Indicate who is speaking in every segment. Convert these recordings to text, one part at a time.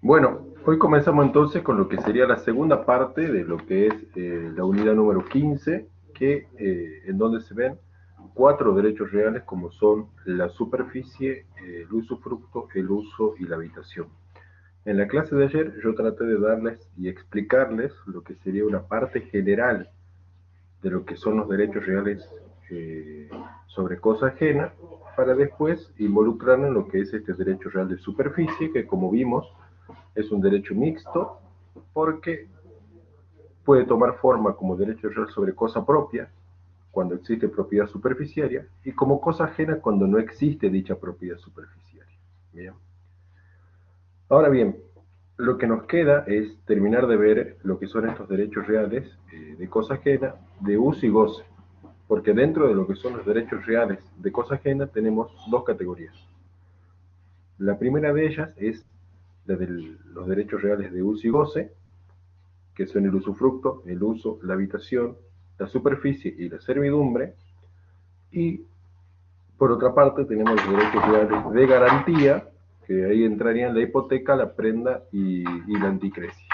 Speaker 1: Bueno, hoy comenzamos entonces con lo que sería la segunda parte de lo que es la unidad número 15, en donde se ven cuatro derechos reales como son la superficie, el usufructo, el uso y la habitación. En la clase de ayer yo traté de darles y explicarles lo que sería una parte general de lo que son los derechos reales eh, sobre cosa ajena, para después involucrarnos en lo que es este derecho real de superficie, que como vimos es un derecho mixto porque puede tomar forma como derecho real sobre cosa propia cuando existe propiedad superficiaria y como cosa ajena cuando no existe dicha propiedad superficiaria. Bien. Ahora bien, lo que nos queda es terminar de ver lo que son estos derechos reales de cosa ajena, de uso y goce, porque dentro de lo que son los derechos reales de cosa ajena tenemos dos categorías. La primera de ellas es la de los derechos reales de uso y goce, que son el usufructo, el uso, la habitación, la superficie y la servidumbre. Y por otra parte tenemos los derechos reales de garantía, que ahí entrarían la hipoteca, la prenda y la anticrecia.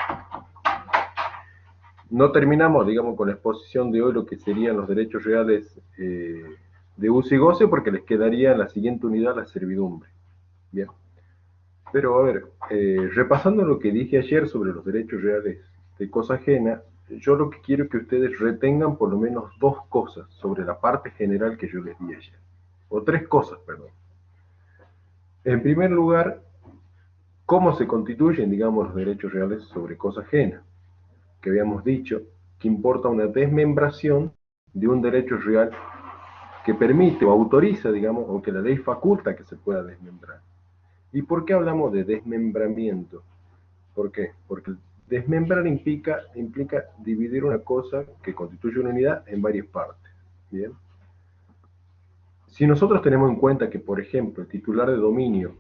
Speaker 1: No terminamos, digamos, con la exposición de hoy lo que serían los derechos reales de uso y goce, porque les quedaría en la siguiente unidad la servidumbre. Bien. Pero a ver, repasando lo que dije ayer sobre los derechos reales de cosa ajena, yo lo que quiero es que ustedes retengan por lo menos dos cosas sobre la parte general que yo les di ayer. O tres cosas, perdón. En primer lugar, cómo se constituyen, digamos, los derechos reales sobre cosa ajena. Que habíamos dicho que importa una desmembración de un derecho real que permite o autoriza, digamos, o que la ley faculta que se pueda desmembrar. ¿Y por qué hablamos de desmembramiento? ¿Por qué? Porque desmembrar implica dividir una cosa que constituye una unidad en varias partes. Bien. Si nosotros tenemos en cuenta que, por ejemplo, el titular de dominio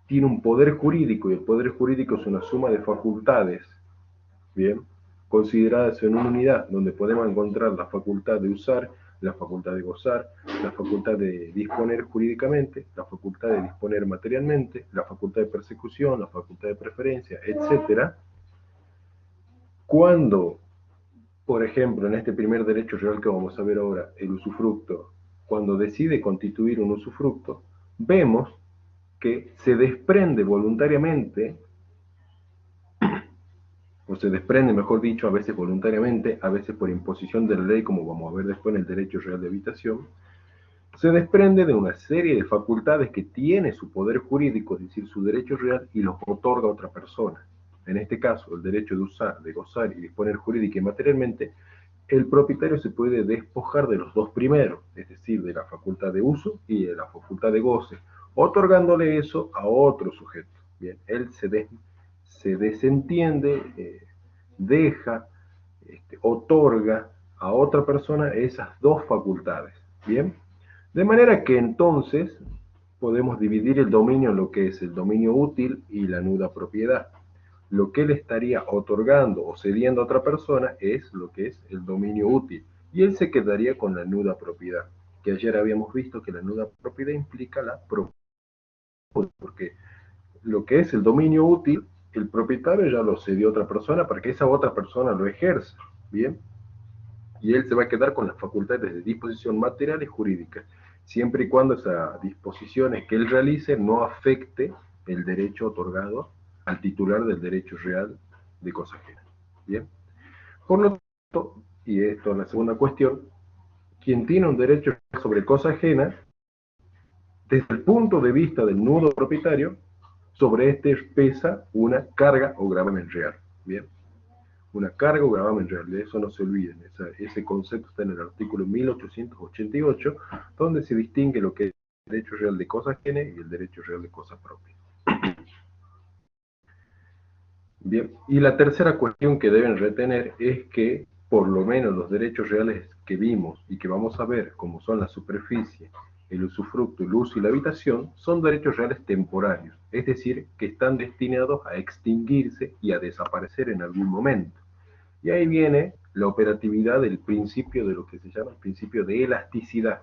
Speaker 1: tiene un poder jurídico y el poder jurídico es una suma de facultades, bien, consideradas en una unidad donde podemos encontrar la facultad de usar, la facultad de gozar, la facultad de disponer jurídicamente, la facultad de disponer materialmente, la facultad de persecución, la facultad de preferencia, etcétera. Cuando, por ejemplo, en este primer derecho real que vamos a ver ahora, el usufructo, cuando decide constituir un usufructo, vemos que se desprende voluntariamente, o se desprende, mejor dicho, a veces voluntariamente, a veces por imposición de la ley, como vamos a ver después en el derecho real de habitación, se desprende de una serie de facultades que tiene su poder jurídico, es decir, su derecho real, y los otorga a otra persona. En este caso, el derecho de usar, de gozar y disponer jurídica y materialmente, el propietario se puede despojar de los dos primeros, es decir, de la facultad de uso y de la facultad de goce, otorgándole eso a otro sujeto. Bien, él se desentiende, deja, otorga a otra persona esas dos facultades. Bien, de manera que entonces podemos dividir el dominio en lo que es el dominio útil y la nuda propiedad. Lo que él estaría otorgando o cediendo a otra persona es lo que es el dominio útil. Y él se quedaría con la nuda propiedad. Que ayer habíamos visto que la nuda propiedad implica la propiedad. Porque lo que es el dominio útil, el propietario ya lo cedió a otra persona para que esa otra persona lo ejerza. Bien. Y él se va a quedar con las facultades de disposición material y jurídica, siempre y cuando esas disposiciones que él realice no afecte el derecho otorgado al titular del derecho real de cosa ajena. Bien. Por lo tanto, y esto es la segunda cuestión, quien tiene un derecho sobre cosa ajena, desde el punto de vista del nudo propietario, sobre este pesa una carga o gravamen real. Bien. Una carga o gravamen real, de eso no se olviden, ese concepto está en el artículo 1888, donde se distingue lo que es el derecho real de cosa ajena y el derecho real de cosa propia. Bien, y la tercera cuestión que deben retener es que por lo menos los derechos reales que vimos y que vamos a ver, como son la superficie, el usufructo, el uso y la habitación, son derechos reales temporarios, es decir, que están destinados a extinguirse y a desaparecer en algún momento. Y ahí viene la operatividad del principio de lo que se llama el principio de elasticidad,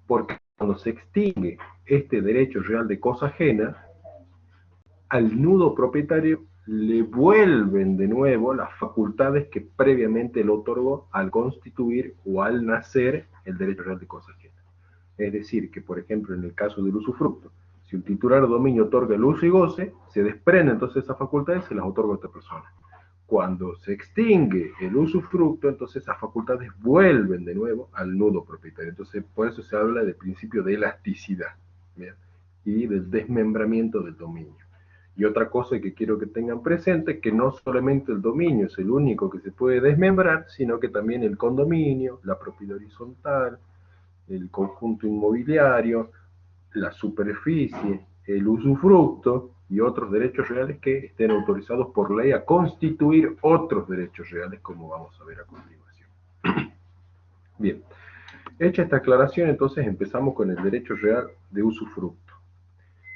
Speaker 1: porque cuando se extingue este derecho real de cosa ajena, al nudo propietario le vuelven de nuevo las facultades que previamente le otorgó al constituir o al nacer el derecho real de cosa ajena. Es decir, que por ejemplo en el caso del usufructo, si un titular de dominio otorga el uso y goce, se desprende entonces esas facultades y se las otorga a otra persona. Cuando se extingue el usufructo, entonces esas facultades vuelven de nuevo al nudo propietario. Entonces, por eso se habla del principio de elasticidad, ¿bien? Y del desmembramiento del dominio. Y otra cosa que quiero que tengan presente, que no solamente el dominio es el único que se puede desmembrar, sino que también el condominio, la propiedad horizontal, el conjunto inmobiliario, la superficie, el usufructo y otros derechos reales que estén autorizados por ley a constituir otros derechos reales, como vamos a ver a continuación. Bien, hecha esta aclaración, entonces empezamos con el derecho real de usufructo.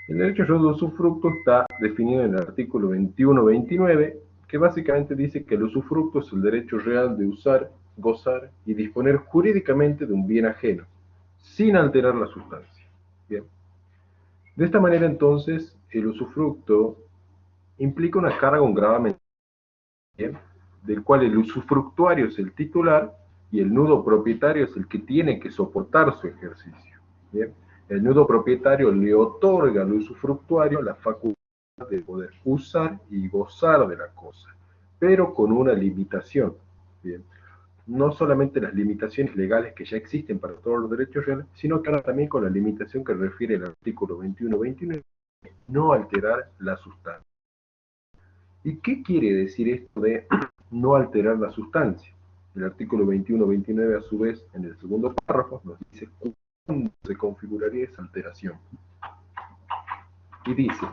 Speaker 1: El derecho real de usufructo está definido en el artículo 21-29, que básicamente dice que el usufructo es el derecho real de usar, gozar y disponer jurídicamente de un bien ajeno, sin alterar la sustancia. Bien. De esta manera, entonces, el usufructo implica una carga, un gravamen, ¿bien? Del cual el usufructuario es el titular y el nudo propietario es el que tiene que soportar su ejercicio. ¿Bien? El nudo propietario le otorga al usufructuario la facultad de poder usar y gozar de la cosa, pero con una limitación. ¿Bien? No solamente las limitaciones legales que ya existen para todos los derechos reales, sino que ahora también con la limitación que refiere el artículo 21-29, no alterar la sustancia. ¿Y qué quiere decir esto de no alterar la sustancia? El artículo 21-29, a su vez, en el segundo párrafo, nos dice cuándo se configuraría esa alteración. Y dice,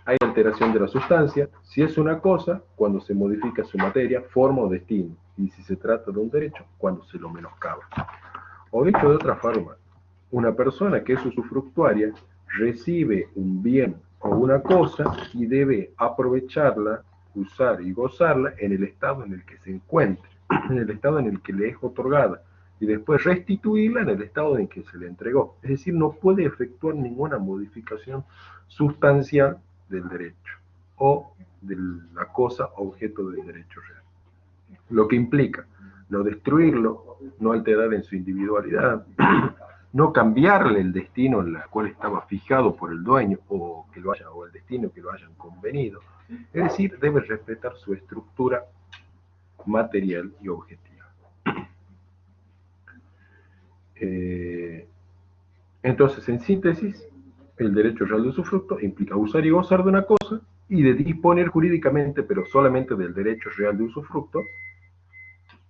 Speaker 1: hay alteración de la sustancia si es una cosa, cuando se modifica su materia, forma o destino, y si se trata de un derecho, cuando se lo menoscaba. O dicho de otra forma, una persona que es usufructuaria recibe un bien o una cosa y debe aprovecharla, usar y gozarla en el estado en el que se encuentre, en el estado en el que le es otorgada, y después restituirla en el estado en que se le entregó. Es decir, no puede efectuar ninguna modificación sustancial del derecho o de la cosa objeto del derecho real. Lo que implica no destruirlo, no alterar en su individualidad, no cambiarle el destino en el cual estaba fijado por el dueño o el destino que lo hayan convenido. Es decir, debe respetar su estructura material y objetiva. Entonces, en síntesis, el derecho real de usufructo implica usar y gozar de una cosa y de disponer jurídicamente, pero solamente del derecho real de usufructo,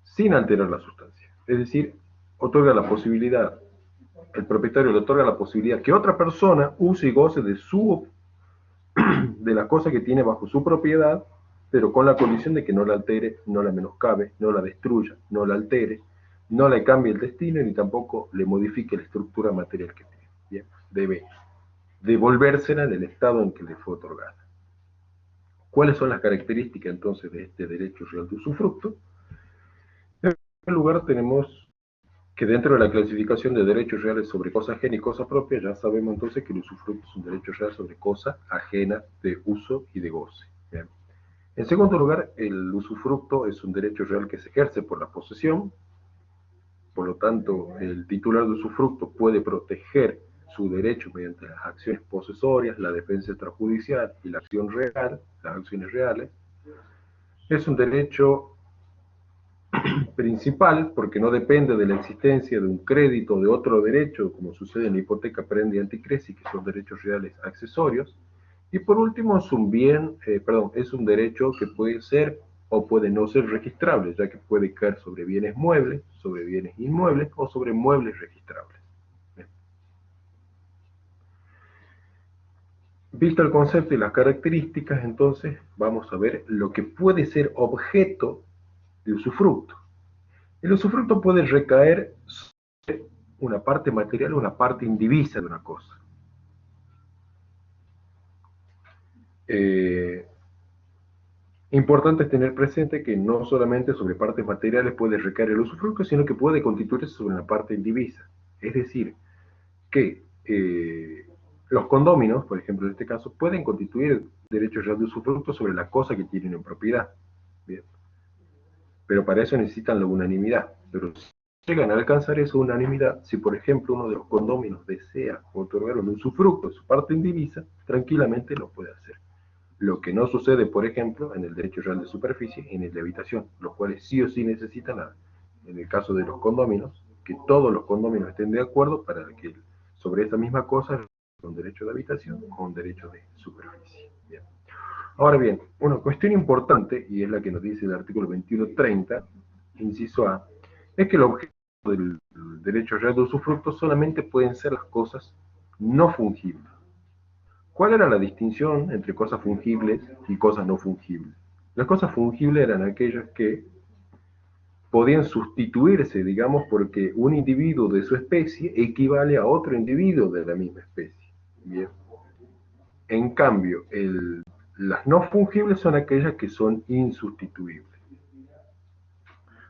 Speaker 1: sin alterar la sustancia. Es decir, otorga la posibilidad, el propietario le otorga la posibilidad que otra persona use y goce de la cosa que tiene bajo su propiedad, pero con la condición de que no la altere, no la menoscabe, no la destruya, no la altere, no le cambie el destino ni tampoco le modifique la estructura material que tiene. Bien, debe devolvérsela en el estado en que le fue otorgada. ¿Cuáles son las características entonces de este derecho real de usufructo? En primer lugar, tenemos que dentro de la clasificación de derechos reales sobre cosa ajena y cosa propia, ya sabemos entonces que el usufructo es un derecho real sobre cosa ajena de uso y de goce. Bien. En segundo lugar, el usufructo es un derecho real que se ejerce por la posesión, por lo tanto, el titular de usufructo puede proteger su derecho mediante las acciones posesorias, la defensa extrajudicial y la acción real, las acciones reales. Es un derecho principal porque no depende de la existencia de un crédito o de otro derecho, como sucede en la hipoteca, prenda y anticresis, que son derechos reales accesorios. Y por último, es un es un derecho que puede ser o puede no ser registrable, ya que puede caer sobre bienes muebles, sobre bienes inmuebles o sobre muebles registrables. Bien. Visto el concepto y las características, entonces vamos a ver lo que puede ser objeto de usufructo. El usufructo puede recaer sobre una parte material o una parte indivisa de una cosa. Importante es tener presente que no solamente sobre partes materiales puede recaer el usufructo, sino que puede constituirse sobre una parte indivisa. Es decir, que Los condóminos, por ejemplo, en este caso, pueden constituir derecho real de usufructo sobre la cosa que tienen en propiedad. Bien. Pero para eso necesitan la unanimidad. Pero si llegan a alcanzar esa unanimidad, si por ejemplo uno de los condóminos desea otorgar un usufructo de su parte indivisa, tranquilamente lo puede hacer. Lo que no sucede, por ejemplo, en el derecho real de superficie y en el de habitación, los cuales sí o sí necesitan, en el caso de los condóminos, que todos los condóminos estén de acuerdo para que sobre esa misma cosa, un derecho de habitación o un derecho de superficie. Bien. Ahora bien, una cuestión importante, y es la que nos dice el artículo 2130, inciso A, es que el objeto del derecho real de usufructo solamente pueden ser las cosas no fungibles. ¿Cuál era la distinción entre cosas fungibles y cosas no fungibles? Las cosas fungibles eran aquellas que podían sustituirse, digamos, porque un individuo de su especie equivale a otro individuo de la misma especie. Bien. En cambio, las no fungibles son aquellas que son insustituibles.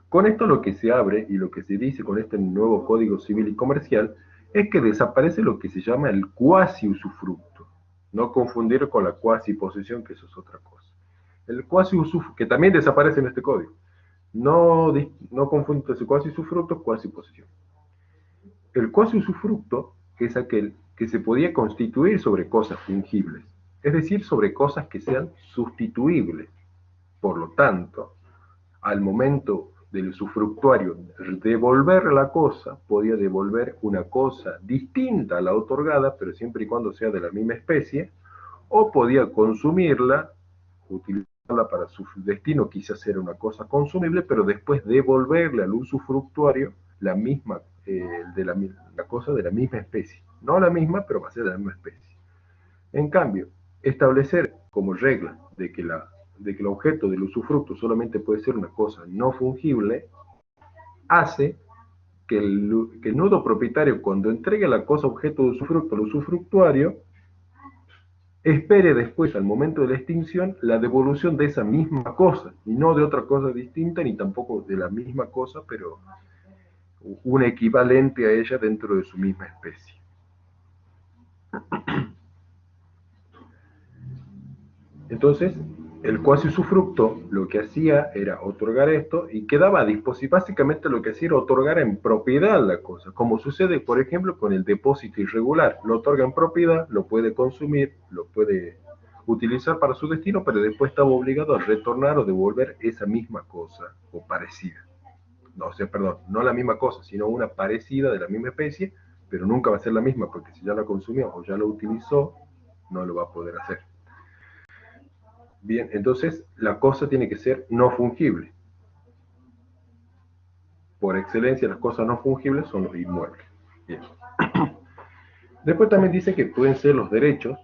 Speaker 1: Con esto lo que se abre y lo que se dice con este nuevo Código Civil y Comercial es que desaparece lo que se llama el cuasi usufructo. No confundir con la cuasi posesión, que eso es otra cosa. El cuasi usufructo, que también desaparece en este código. No confundir cuasi usufructo, cuasi posesión. El cuasi usufructo es aquel que se podía constituir sobre cosas fungibles, es decir, sobre cosas que sean sustituibles. Por lo tanto, al momento del usufructuario devolver la cosa, podía devolver una cosa distinta a la otorgada, pero siempre y cuando sea de la misma especie, o podía consumirla, utilizarla para su destino, quizás era una cosa consumible, pero después devolverle al usufructuario la misma, la cosa de la misma especie. No la misma, pero va a ser de la misma especie. En cambio, establecer como regla de que el objeto del usufructo solamente puede ser una cosa no fungible, hace que el nudo propietario, cuando entregue la cosa objeto de usufructo al usufructuario, espere después, al momento de la extinción, la devolución de esa misma cosa, y no de otra cosa distinta, ni tampoco de la misma cosa, pero un equivalente a ella dentro de su misma especie. Entonces, el cuasi usufructo lo que hacía era otorgar esto y quedaba a disposición, básicamente lo que hacía era otorgar en propiedad la cosa, como sucede, por ejemplo, con el depósito irregular. Lo otorga en propiedad, lo puede consumir, lo puede utilizar para su destino, pero después estaba obligado a retornar o devolver esa misma cosa o parecida. No, o sea, perdón, no la misma cosa, sino una parecida de la misma especie, pero nunca va a ser la misma, porque si ya la consumió o ya la utilizó, no lo va a poder hacer. Bien, entonces la cosa tiene que ser no fungible. Por excelencia, las cosas no fungibles son los inmuebles. Bien. Después también dice que pueden ser los derechos,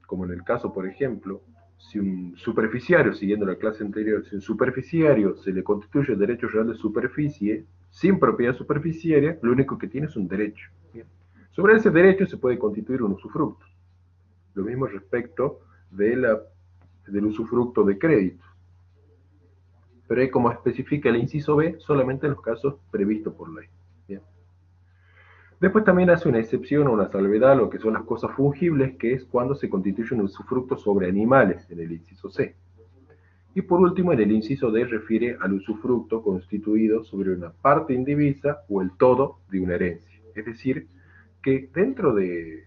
Speaker 1: como en el caso, por ejemplo, si un superficiario, siguiendo la clase anterior, si un superficiario se le constituye el derecho real de superficie, sin propiedad superficiaria, lo único que tiene es un derecho. Bien. Sobre ese derecho se puede constituir un usufructo. Lo mismo respecto del usufructo de crédito. Pero ahí, como especifica el inciso B, solamente en los casos previstos por ley. Bien. Después también hace una excepción o una salvedad a lo que son las cosas fungibles, que es cuando se constituye un usufructo sobre animales, en el inciso C. Y por último, en el inciso D refiere al usufructo constituido sobre una parte indivisa o el todo de una herencia. Es decir, que dentro de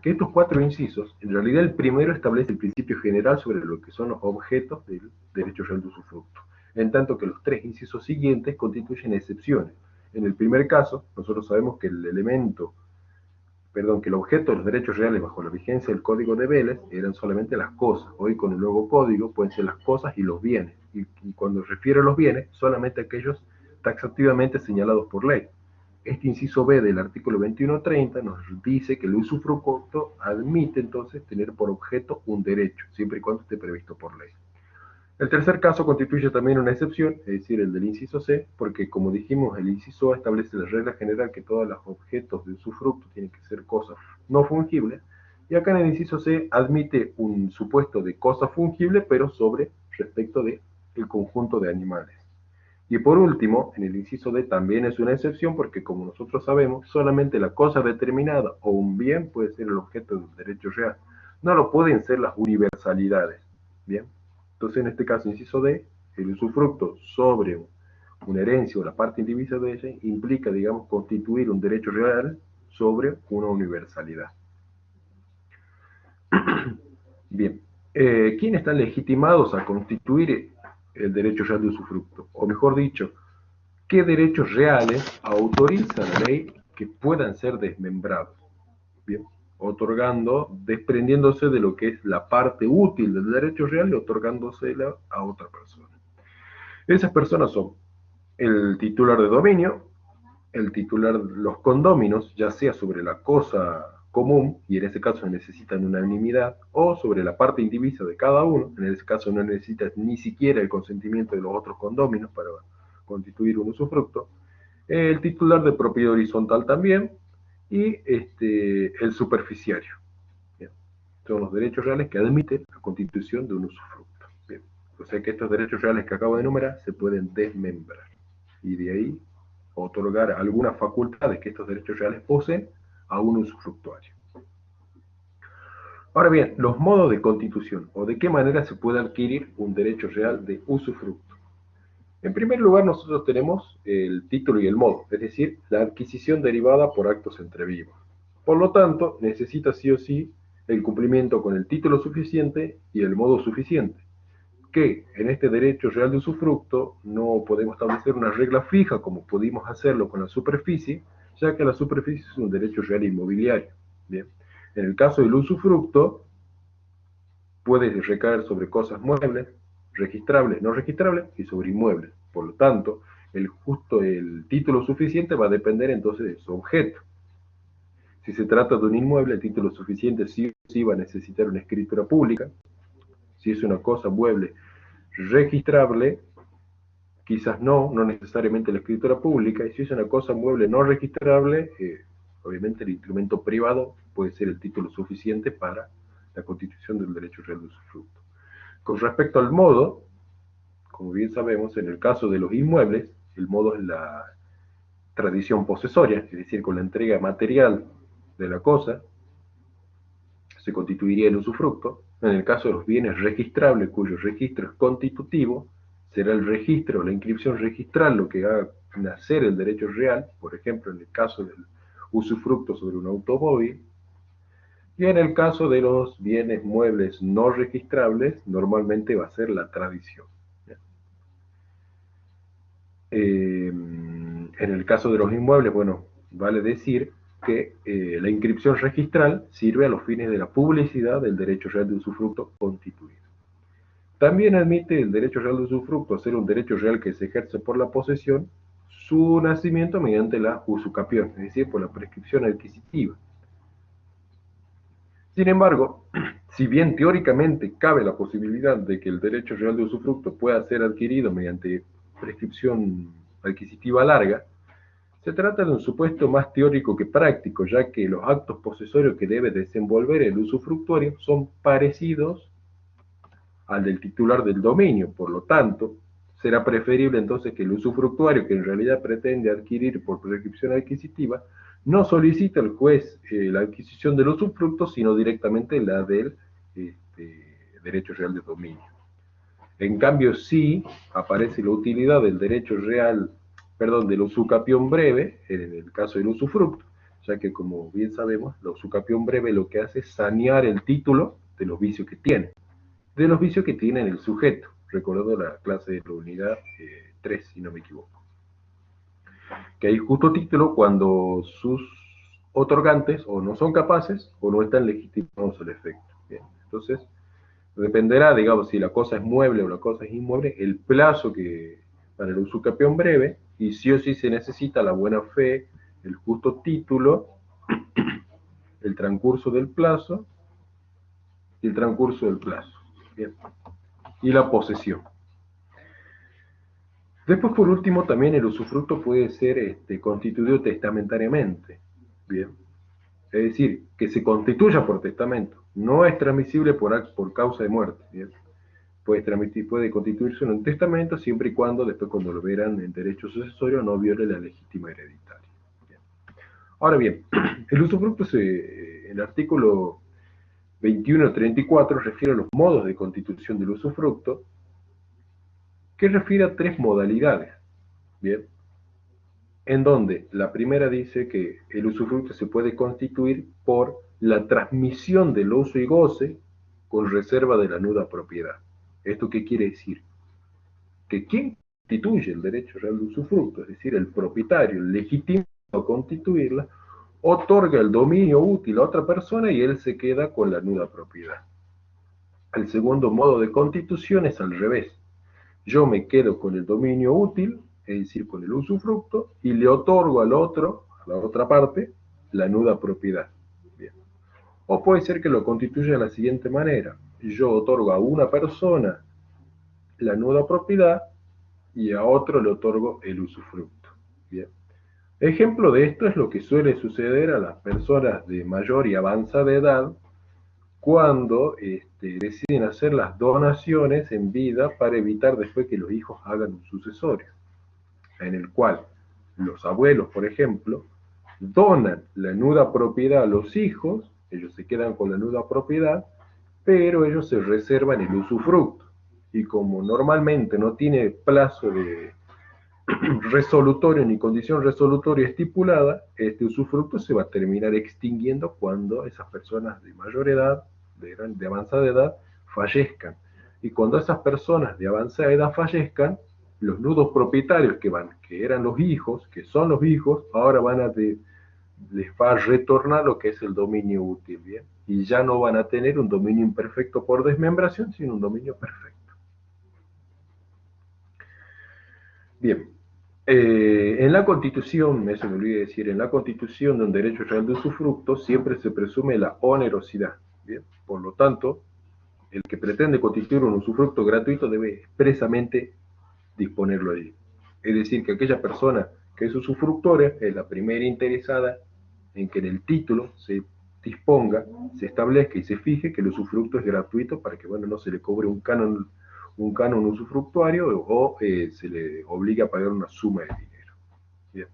Speaker 1: que estos cuatro incisos, en realidad el primero establece el principio general sobre lo que son los objetos del derecho real de usufructo, en tanto que los tres incisos siguientes constituyen excepciones. En el primer caso, nosotros sabemos que que el objeto de los derechos reales bajo la vigencia del Código de Vélez eran solamente las cosas. Hoy con el nuevo código pueden ser las cosas y los bienes. Y cuando refiere a los bienes, solamente aquellos taxativamente señalados por ley. Este inciso B del artículo 2130 nos dice que el usufructo admite entonces tener por objeto un derecho, siempre y cuando esté previsto por ley. El tercer caso constituye también una excepción, es decir, el del inciso C, porque como dijimos, el inciso A establece la regla general que todos los objetos de usufructo tienen que ser cosas no fungibles, y acá en el inciso C admite un supuesto de cosa fungible, pero sobre respecto del conjunto de animales. Y por último, en el inciso D también es una excepción porque, como nosotros sabemos, solamente la cosa determinada o un bien puede ser el objeto del derecho real. No lo pueden ser las universalidades. Bien. Entonces, en este caso, inciso D, el usufructo sobre una herencia o la parte indivisa de ella implica, digamos, constituir un derecho real sobre una universalidad. Bien, ¿quiénes están legitimados a constituir el derecho real de usufructo? O mejor dicho, ¿qué derechos reales autoriza la ley que puedan ser desmembrados? Bien, desprendiéndose de lo que es la parte útil del derecho real y otorgándosela a otra persona. Esas personas son el titular de dominio, el titular de los condóminos, ya sea sobre la cosa común, y en ese caso necesitan unanimidad, o sobre la parte indivisa de cada uno, en ese caso no necesitas ni siquiera el consentimiento de los otros condóminos para constituir un usufructo, el titular de propiedad horizontal también, y el superficiario. Bien. Son los derechos reales que admiten la constitución de un usufructo. Bien. O sea que estos derechos reales que acabo de enumerar se pueden desmembrar. Y de ahí otorgar algunas facultades que estos derechos reales poseen a un usufructuario. Ahora bien, los modos de constitución o de qué manera se puede adquirir un derecho real de usufructo. En primer lugar, nosotros tenemos el título y el modo, es decir, la adquisición derivada por actos entre vivos. Por lo tanto, necesita sí o sí el cumplimiento con el título suficiente y el modo suficiente, que en este derecho real de usufructo no podemos establecer una regla fija como pudimos hacerlo con la superficie, ya que la superficie es un derecho real inmobiliario. Bien. En el caso del usufructo, puede recaer sobre cosas muebles, registrables, no registrables y sobre inmuebles. Por lo tanto, el título suficiente va a depender entonces de su objeto. Si se trata de un inmueble, el título suficiente sí o sí va a necesitar una escritura pública. Si es una cosa mueble registrable, quizás no necesariamente la escritura pública, y si es una cosa mueble no registrable, obviamente el instrumento privado puede ser el título suficiente para la constitución del derecho real de usufructo. Con respecto al modo, como bien sabemos, en el caso de los inmuebles, el modo es la tradición posesoria, es decir, con la entrega material de la cosa, se constituiría el usufructo. En el caso de los bienes registrables, cuyo registro es constitutivo, será el registro o la inscripción registral lo que haga nacer el derecho real, por ejemplo, en el caso del usufructo sobre un automóvil, y en el caso de los bienes muebles no registrables, normalmente va a ser la tradición. En el caso de los inmuebles, bueno, vale decir que la inscripción registral sirve a los fines de la publicidad del derecho real de usufructo constituido. También admite el derecho real de usufructo a ser un derecho real que se ejerce por la posesión, su nacimiento mediante la usucapión, es decir, por la prescripción adquisitiva. Sin embargo, si bien teóricamente cabe la posibilidad de que el derecho real de usufructo pueda ser adquirido mediante prescripción adquisitiva larga, se trata de un supuesto más teórico que práctico, ya que los actos posesorios que debe desenvolver el usufructuario son parecidos al del titular del dominio. Por lo tanto, será preferible entonces que el usufructuario, que en realidad pretende adquirir por prescripción adquisitiva, no solicite al juez la adquisición del usufructo, sino directamente la del derecho real de dominio. En cambio, sí aparece la utilidad del derecho real, perdón, del usucapión breve, en el caso del usufructo, ya que, como bien sabemos, la usucapión breve lo que hace es sanear el título de los vicios que tiene, en el sujeto, recordando la clase de la unidad 3, si no me equivoco. Que hay justo título cuando sus otorgantes o no son capaces o no están legitimados al efecto. Bien, entonces, dependerá, digamos, si la cosa es mueble o la cosa es inmueble, el plazo que para el usucapión breve, y sí o sí se necesita la buena fe, el justo título, el transcurso del plazo y el transcurso del plazo. Bien. Y la posesión. Después, por último, también el usufructo puede ser constituido testamentariamente. Bien. Es decir, que se constituya por testamento. No es transmisible por causa de muerte. Bien. puede constituirse en un testamento siempre y cuando, después cuando lo verán en derecho sucesorio, no viole la legítima hereditaria. Bien. Ahora bien, el usufructo, el artículo 2134 refiere a los modos de constitución del usufructo, que refiere a tres modalidades. Bien, en donde la primera dice que el usufructo se puede constituir por la transmisión del uso y goce con reserva de la nuda propiedad. ¿Esto qué quiere decir? Que quien constituye el derecho real de usufructo, es decir, el propietario, el legítimo a constituirla, otorga el dominio útil a otra persona y él se queda con la nuda propiedad. El segundo modo de constitución es al revés. Yo me quedo con el dominio útil, es decir, con el usufructo, y le otorgo al otro, a la otra parte, la nuda propiedad. Bien. O puede ser que lo constituya de la siguiente manera. Yo otorgo a una persona la nuda propiedad y a otro le otorgo el usufructo. Bien. Ejemplo de esto es lo que suele suceder a las personas de mayor y avanzada edad cuando deciden hacer las donaciones en vida para evitar después que los hijos hagan un sucesorio, en el cual los abuelos, por ejemplo, donan la nuda propiedad a los hijos, ellos se quedan con la nuda propiedad, pero ellos se reservan el usufructo. Y como normalmente no tiene plazo de resolutorio ni condición resolutoria estipulada, este usufructo se va a terminar extinguiendo cuando esas personas de mayor edad, de avanzada edad, fallezcan. Y cuando esas personas de avanzada edad fallezcan, los nudos propietarios que eran los hijos, que son los hijos, ahora les va a retornar lo que es el dominio útil, ¿bien? Y ya no van a tener un dominio imperfecto por desmembración, sino un dominio perfecto. Bien, en la Constitución, eso me olvidé decir, en la Constitución de un derecho real de usufructo siempre se presume la onerosidad. ¿Bien? Por lo tanto, el que pretende constituir un usufructo gratuito debe expresamente disponerlo allí. Es decir, que aquella persona que es usufructora es la primera interesada en que en el título se disponga, se establezca y se fije que el usufructo es gratuito para que, bueno, no se le cobre un canon usufructuario o se le obliga a pagar una suma de dinero. Bien.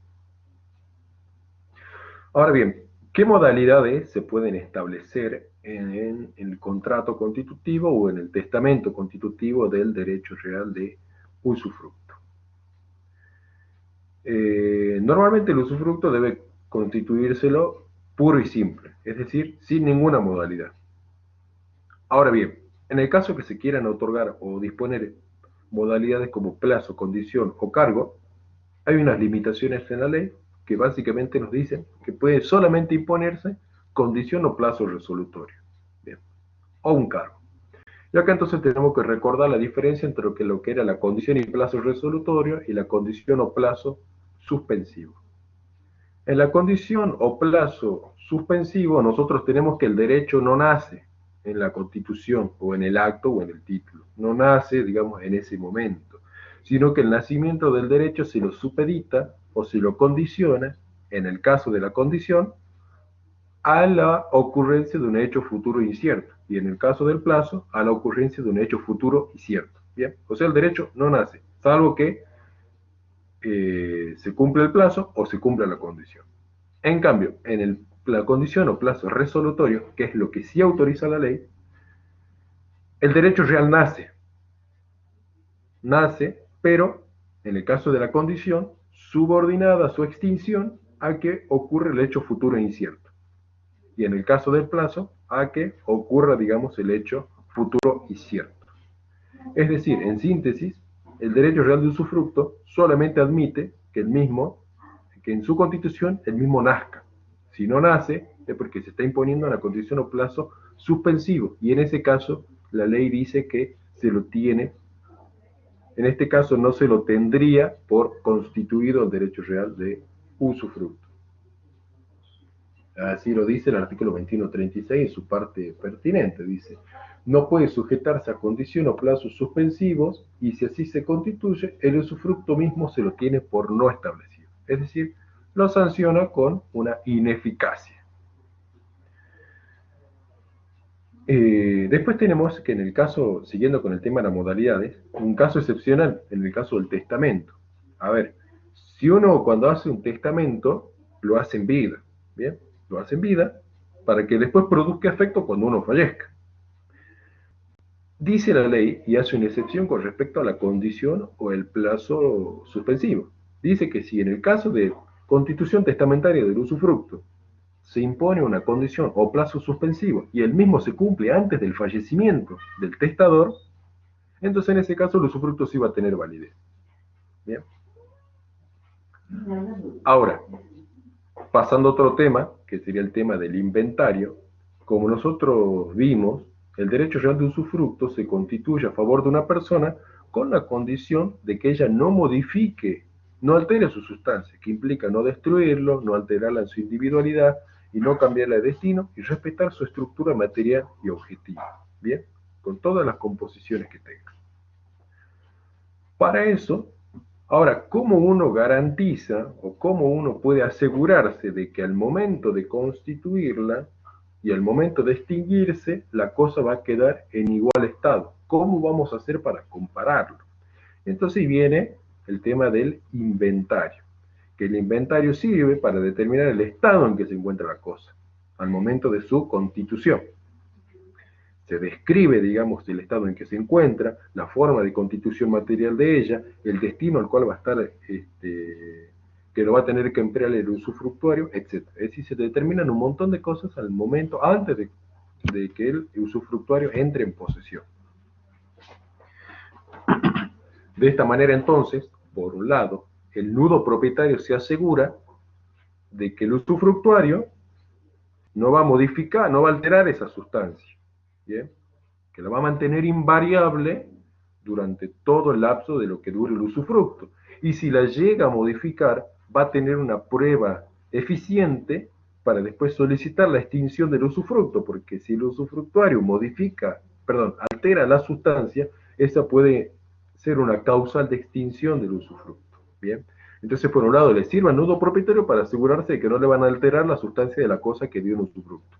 Speaker 1: Ahora bien, ¿qué modalidades se pueden establecer en el contrato constitutivo o en el testamento constitutivo del derecho real de usufructo? Normalmente el usufructo debe constituírselo puro y simple, es decir, sin ninguna modalidad. Ahora bien, en el caso que se quieran otorgar o disponer modalidades como plazo, condición o cargo, hay unas limitaciones en la ley que básicamente nos dicen que puede solamente imponerse condición o plazo resolutorio. Bien. O un cargo. Y acá entonces tenemos que recordar la diferencia entre lo que era la condición y plazo resolutorio y la condición o plazo suspensivo. En la condición o plazo suspensivo nosotros tenemos que el derecho no nace en la Constitución o en el acto o en el título, no nace, digamos, en ese momento, sino que el nacimiento del derecho se lo supedita o se lo condiciona, en el caso de la condición, a la ocurrencia de un hecho futuro incierto, y en el caso del plazo, a la ocurrencia de un hecho futuro y cierto. Bien, o sea, el derecho no nace, salvo que se cumple el plazo o se cumpla la condición. En cambio, en la condición o plazo resolutorio, que es lo que sí autoriza la ley, el derecho real nace, pero en el caso de la condición, subordinada a su extinción a que ocurre el hecho futuro incierto. Y en el caso del plazo, a que ocurra, digamos, el hecho futuro y cierto. Es decir, en síntesis, el derecho real de usufructo solamente admite que en su constitución el mismo nazca. Si no nace, es porque se está imponiendo una condición o plazo suspensivo, y en ese caso la ley dice que se lo tiene, en este caso no se lo tendría por constituido el derecho real de usufructo. Así lo dice el artículo 2136 en su parte pertinente, dice, no puede sujetarse a condición o plazos suspensivos y si así se constituye, el usufructo mismo se lo tiene por no establecido. Es decir, lo sanciona con una ineficacia. Después tenemos que en el caso, siguiendo con el tema de las modalidades, un caso excepcional en el caso del testamento. A ver, si uno cuando hace un testamento, lo hace en vida, ¿bien? Lo hace en vida para que después produzca efecto cuando uno fallezca. Dice la ley y hace una excepción con respecto a la condición o el plazo suspensivo. Dice que si en el caso de constitución testamentaria del usufructo se impone una condición o plazo suspensivo y el mismo se cumple antes del fallecimiento del testador, entonces en ese caso el usufructo sí va a tener validez. ¿Bien? Ahora, pasando a otro tema, que sería el tema del inventario, como nosotros vimos, el derecho real de usufructo se constituye a favor de una persona con la condición de que ella no modifique, no altere su sustancia, que implica no destruirlo, no alterarla en su individualidad y no cambiarla de destino y respetar su estructura material y objetiva. Bien, con todas las composiciones que tenga. Para eso, ahora, ¿cómo uno garantiza o cómo uno puede asegurarse de que al momento de constituirla y al momento de extinguirse, la cosa va a quedar en igual estado? ¿Cómo vamos a hacer para compararlo? Entonces viene el tema del inventario, que el inventario sirve para determinar el estado en que se encuentra la cosa al momento de su constitución. Se describe, digamos, el estado en que se encuentra, la forma de constitución material de ella, el destino al cual va a estar, que lo va a tener que emplear el usufructuario, etc. Es decir, se determinan un montón de cosas al momento, antes de que el usufructuario entre en posesión. De esta manera, entonces, por un lado, el nudo propietario se asegura de que el usufructuario no va a modificar, no va a alterar esa sustancia, ¿bien? Que la va a mantener invariable durante todo el lapso de lo que dure el usufructo. Y si la llega a modificar, va a tener una prueba eficiente para después solicitar la extinción del usufructo, porque si el usufructuario altera la sustancia, esa puede ser una causal de extinción del usufructo. Bien, entonces por un lado le sirve al nudo propietario para asegurarse de que no le van a alterar la sustancia de la cosa que dio en usufructo.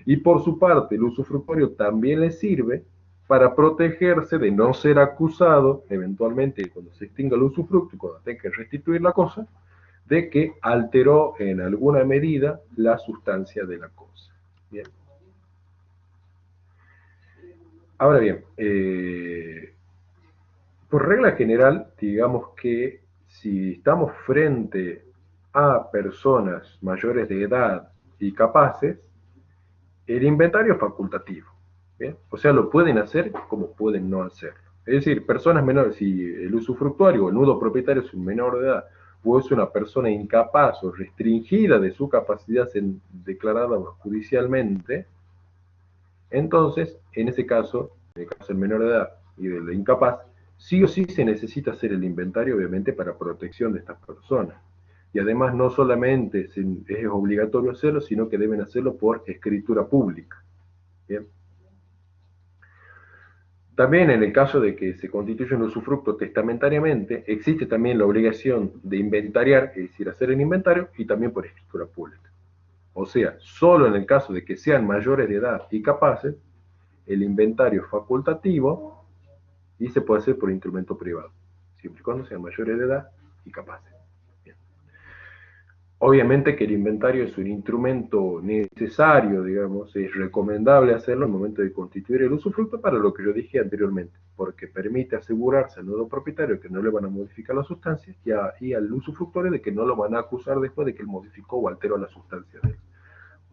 Speaker 1: Y por su parte, el usufructuario también le sirve para protegerse de no ser acusado, eventualmente cuando se extinga el usufructo y cuando tenga que restituir la cosa, de que alteró en alguna medida la sustancia de la cosa. Bien. Ahora bien, por regla general, digamos que si estamos frente a personas mayores de edad y capaces, el inventario es facultativo. ¿Bien? O sea, lo pueden hacer como pueden no hacerlo. Es decir, personas menores, si el usufructuario o el nudo propietario es un menor de edad o es una persona incapaz o restringida de su capacidad declarada judicialmente, entonces, en ese caso, en el caso del menor de edad y del incapaz, sí o sí se necesita hacer el inventario, obviamente, para protección de estas personas. Y además no solamente es obligatorio hacerlo, sino que deben hacerlo por escritura pública. ¿Bien? También en el caso de que se constituya un usufructo testamentariamente, existe también la obligación de inventariar, es decir, hacer el inventario, y también por escritura pública. O sea, solo en el caso de que sean mayores de edad y capaces, el inventario es facultativo y se puede hacer por instrumento privado, siempre y cuando sean mayores de edad y capaces. Bien. Obviamente que el inventario es un instrumento necesario, digamos, es recomendable hacerlo al momento de constituir el usufructo para lo que yo dije anteriormente, porque permite asegurarse al nuevo propietario que no le van a modificar la sustancia y al usufructuario de que no lo van a acusar después de que él modificó o alteró la sustancia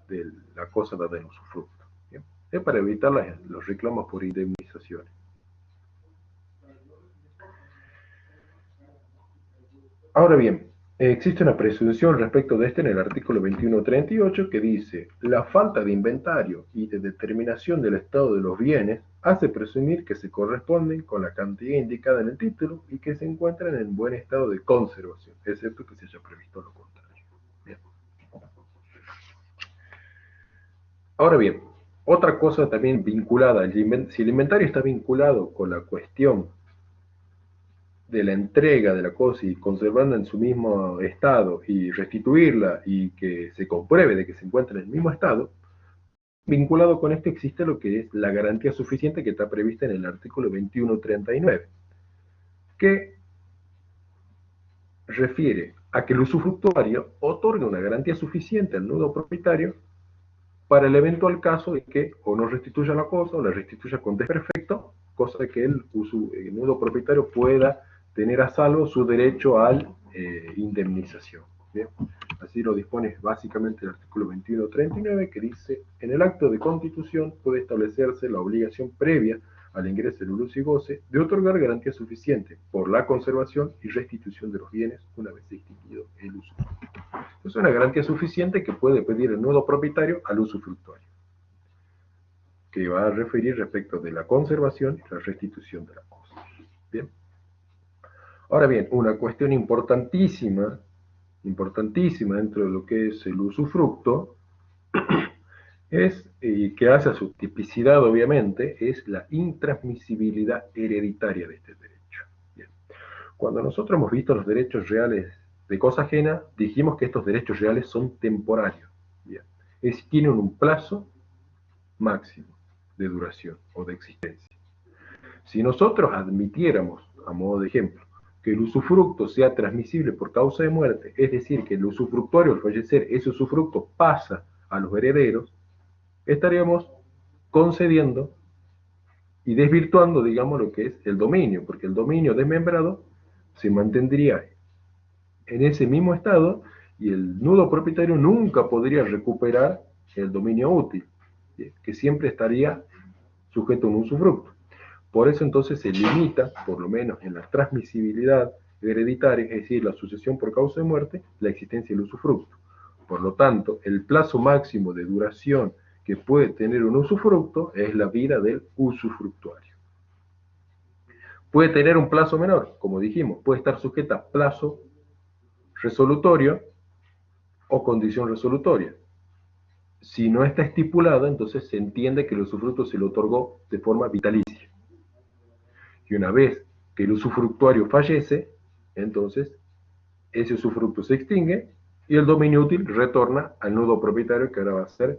Speaker 1: de la cosa dada en usufructo. ¿Bien? Es para evitar los reclamos por indemnizaciones. Ahora bien, existe una presunción respecto de este en el artículo 2138 que dice: la falta de inventario y de determinación del estado de los bienes hace presumir que se corresponden con la cantidad indicada en el título y que se encuentran en buen estado de conservación, excepto que se haya previsto lo contrario. Bien. Ahora bien, otra cosa también vinculada, si el inventario está vinculado con la cuestión de la entrega de la cosa y conservarla en su mismo estado y restituirla y que se compruebe de que se encuentra en el mismo estado, vinculado con esto existe lo que es la garantía suficiente que está prevista en el artículo 2139, que refiere a que el usufructuario otorga una garantía suficiente al nudo propietario para el eventual caso de que o no restituya la cosa o la restituya con desperfecto, cosa de que el nudo propietario pueda tener a salvo su derecho a indemnización. ¿Bien? Así lo dispone básicamente el artículo 2139, que dice: en el acto de constitución puede establecerse la obligación previa al ingreso del uso y goce de otorgar garantía suficiente por la conservación y restitución de los bienes una vez extinguido el uso. Es una garantía suficiente que puede pedir el nudo propietario al usufructuario, que va a referir respecto de la conservación y la restitución de la cosa. Bien. Ahora bien, una cuestión importantísima dentro de lo que es el usufructo es, y que hace a su tipicidad obviamente, es la intransmisibilidad hereditaria de este derecho. Bien. Cuando nosotros hemos visto los derechos reales de cosa ajena, dijimos que estos derechos reales son temporarios. Bien. Es decir, tienen un plazo máximo de duración o de existencia. Si nosotros admitiéramos, a modo de ejemplo, que el usufructo sea transmisible por causa de muerte, es decir, que el usufructuario al fallecer, ese usufructo pasa a los herederos, estaríamos concediendo y desvirtuando, digamos, lo que es el dominio, porque el dominio desmembrado se mantendría en ese mismo estado y el nudo propietario nunca podría recuperar el dominio útil, que siempre estaría sujeto a un usufructo. Por eso entonces se limita, por lo menos en la transmisibilidad hereditaria, es decir, la sucesión por causa de muerte, la existencia del usufructo. Por lo tanto, el plazo máximo de duración que puede tener un usufructo es la vida del usufructuario. Puede tener un plazo menor, como dijimos, puede estar sujeta a plazo resolutorio o condición resolutoria. Si no está estipulada, entonces se entiende que el usufructo se le otorgó de forma vitalicia. Y una vez que el usufructuario fallece, entonces ese usufructo se extingue y el dominio útil retorna al nudo propietario, que ahora va a ser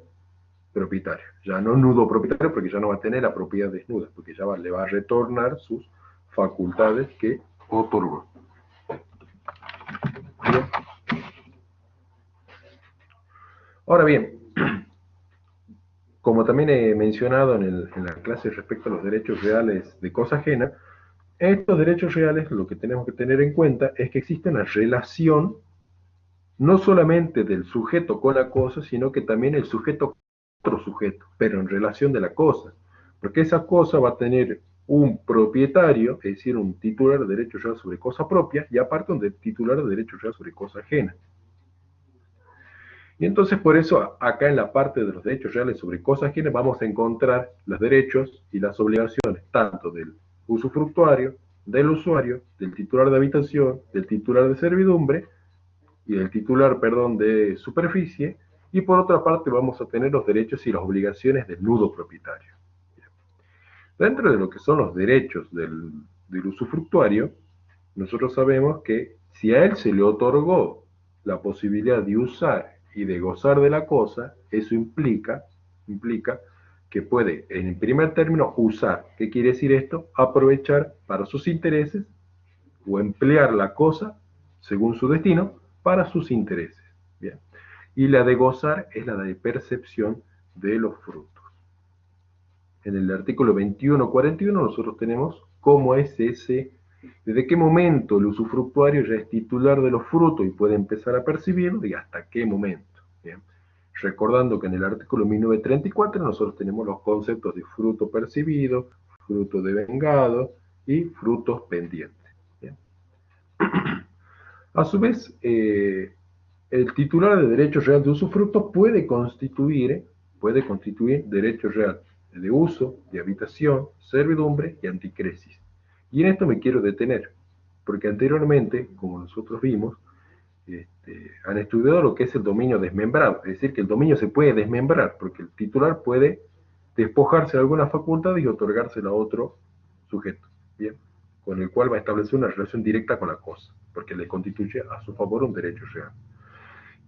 Speaker 1: propietario. Ya no nudo propietario, porque ya no va a tener la propiedad desnuda, porque ya le va a retornar sus facultades que otorgó. ¿Bien? Ahora bien, como también he mencionado en la clase respecto a los derechos reales de cosa ajena, estos derechos reales lo que tenemos que tener en cuenta es que existe una relación no solamente del sujeto con la cosa, sino que también el sujeto con otro sujeto, pero en relación de la cosa. Porque esa cosa va a tener un propietario, es decir, un titular de derecho real sobre cosa propia, y aparte un titular de derecho real sobre cosa ajena. Y entonces por eso acá en la parte de los derechos reales sobre cosas ajenas vamos a encontrar los derechos y las obligaciones tanto del usufructuario, del usuario, del titular de habitación, del titular de servidumbre y del titular, perdón, de superficie, y por otra parte vamos a tener los derechos y las obligaciones del nudo propietario. Dentro de lo que son los derechos del usufructuario, nosotros sabemos que si a él se le otorgó la posibilidad de usar y de gozar de la cosa, eso implica que puede, en primer término, usar. ¿Qué quiere decir esto? Aprovechar para sus intereses o emplear la cosa según su destino para sus intereses. Bien. Y la de gozar es la de percepción de los frutos. En el artículo 2141 nosotros tenemos cómo es desde qué momento el usufructuario ya es titular de los frutos y puede empezar a percibirlo y hasta qué momento. Bien. Recordando que en el artículo 1934 nosotros tenemos los conceptos de fruto percibido, fruto devengado y frutos pendientes. Bien. A su vez, el titular de derecho real de usufructo puede constituir derecho real de uso, de habitación, servidumbre y anticresis. Y en esto me quiero detener, porque anteriormente, como nosotros vimos, han estudiado lo que es el dominio desmembrado, es decir, que el dominio se puede desmembrar, porque el titular puede despojarse de alguna facultad y otorgársela a otro sujeto, ¿bien? Con el cual va a establecer una relación directa con la cosa, porque le constituye a su favor un derecho real.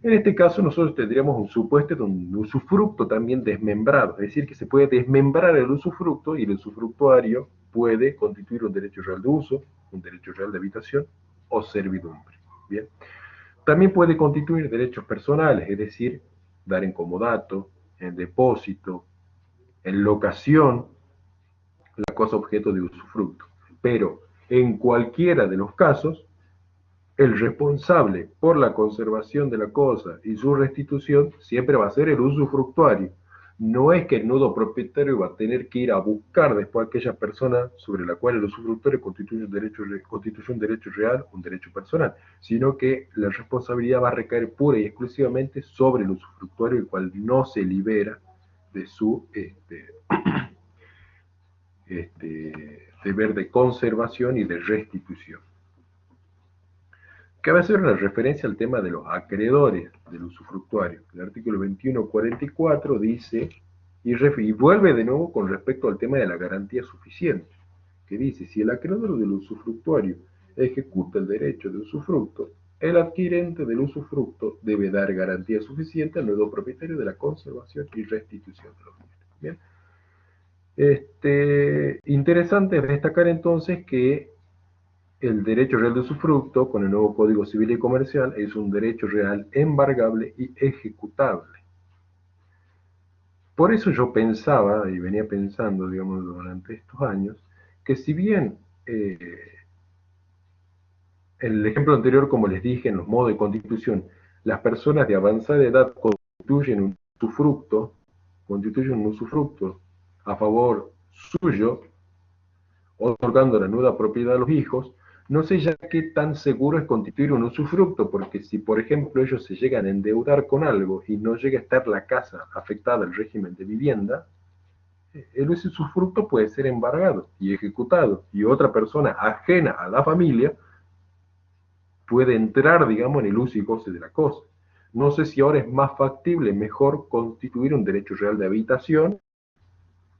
Speaker 1: En este caso nosotros tendríamos un supuesto de un usufructo también desmembrado, es decir, que se puede desmembrar el usufructo y el usufructuario puede constituir un derecho real de uso, un derecho real de habitación o servidumbre. Bien. También puede constituir derechos personales, es decir, dar en comodato, en depósito, en locación, la cosa objeto de usufructo. Pero en cualquiera de los casos, el responsable por la conservación de la cosa y su restitución siempre va a ser el usufructuario. No es que el nudo propietario va a tener que ir a buscar después a aquella persona sobre la cual el usufructuario constituye un derecho real, un derecho personal, sino que la responsabilidad va a recaer pura y exclusivamente sobre el usufructuario, el cual no se libera de su deber de conservación y de restitución. Cabe hacer una referencia al tema de los acreedores del usufructuario. El artículo 2144 dice, y vuelve de nuevo con respecto al tema de la garantía suficiente, que dice, si el acreedor del usufructuario ejecuta el derecho de usufructo, el adquirente del usufructo debe dar garantía suficiente al nuevo propietario de la conservación y restitución de los bienes. Bien. Interesante destacar entonces que el derecho real de usufructo, con el nuevo Código Civil y Comercial, es un derecho real embargable y ejecutable. Por eso yo pensaba, y venía pensando, digamos, durante estos años, que si bien en el ejemplo anterior, como les dije, en los modos de constitución, las personas de avanzada edad constituyen un usufructo a favor suyo, otorgando la nuda propiedad a los hijos, no sé ya qué tan seguro es constituir un usufructo, porque si, por ejemplo, ellos se llegan a endeudar con algo y no llega a estar la casa afectada al régimen de vivienda, el usufructo puede ser embargado y ejecutado, y otra persona ajena a la familia puede entrar, digamos, en el uso y goce de la cosa. No sé si ahora es más factible, mejor constituir un derecho real de habitación,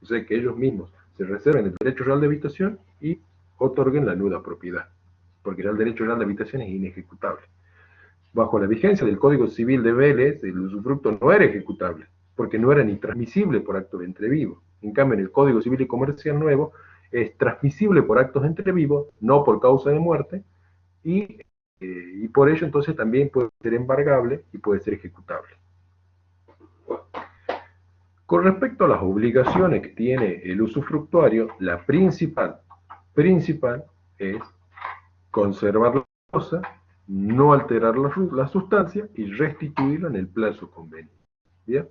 Speaker 1: o sea, que ellos mismos se reserven el derecho real de habitación y otorguen la nuda propiedad, porque ya el derecho real de habitación es inejecutable. Bajo la vigencia del Código Civil de Vélez, el usufructo no era ejecutable, porque no era ni transmisible por actos de entrevivo. En cambio, en el Código Civil y Comercial nuevo, es transmisible por actos de entrevivo, no por causa de muerte, y por ello entonces también puede ser embargable y puede ser ejecutable. Con respecto a las obligaciones que tiene el usufructuario, la principal es conservar la cosa, no alterar la sustancia y restituirla en el plazo conveniente. ¿Bien?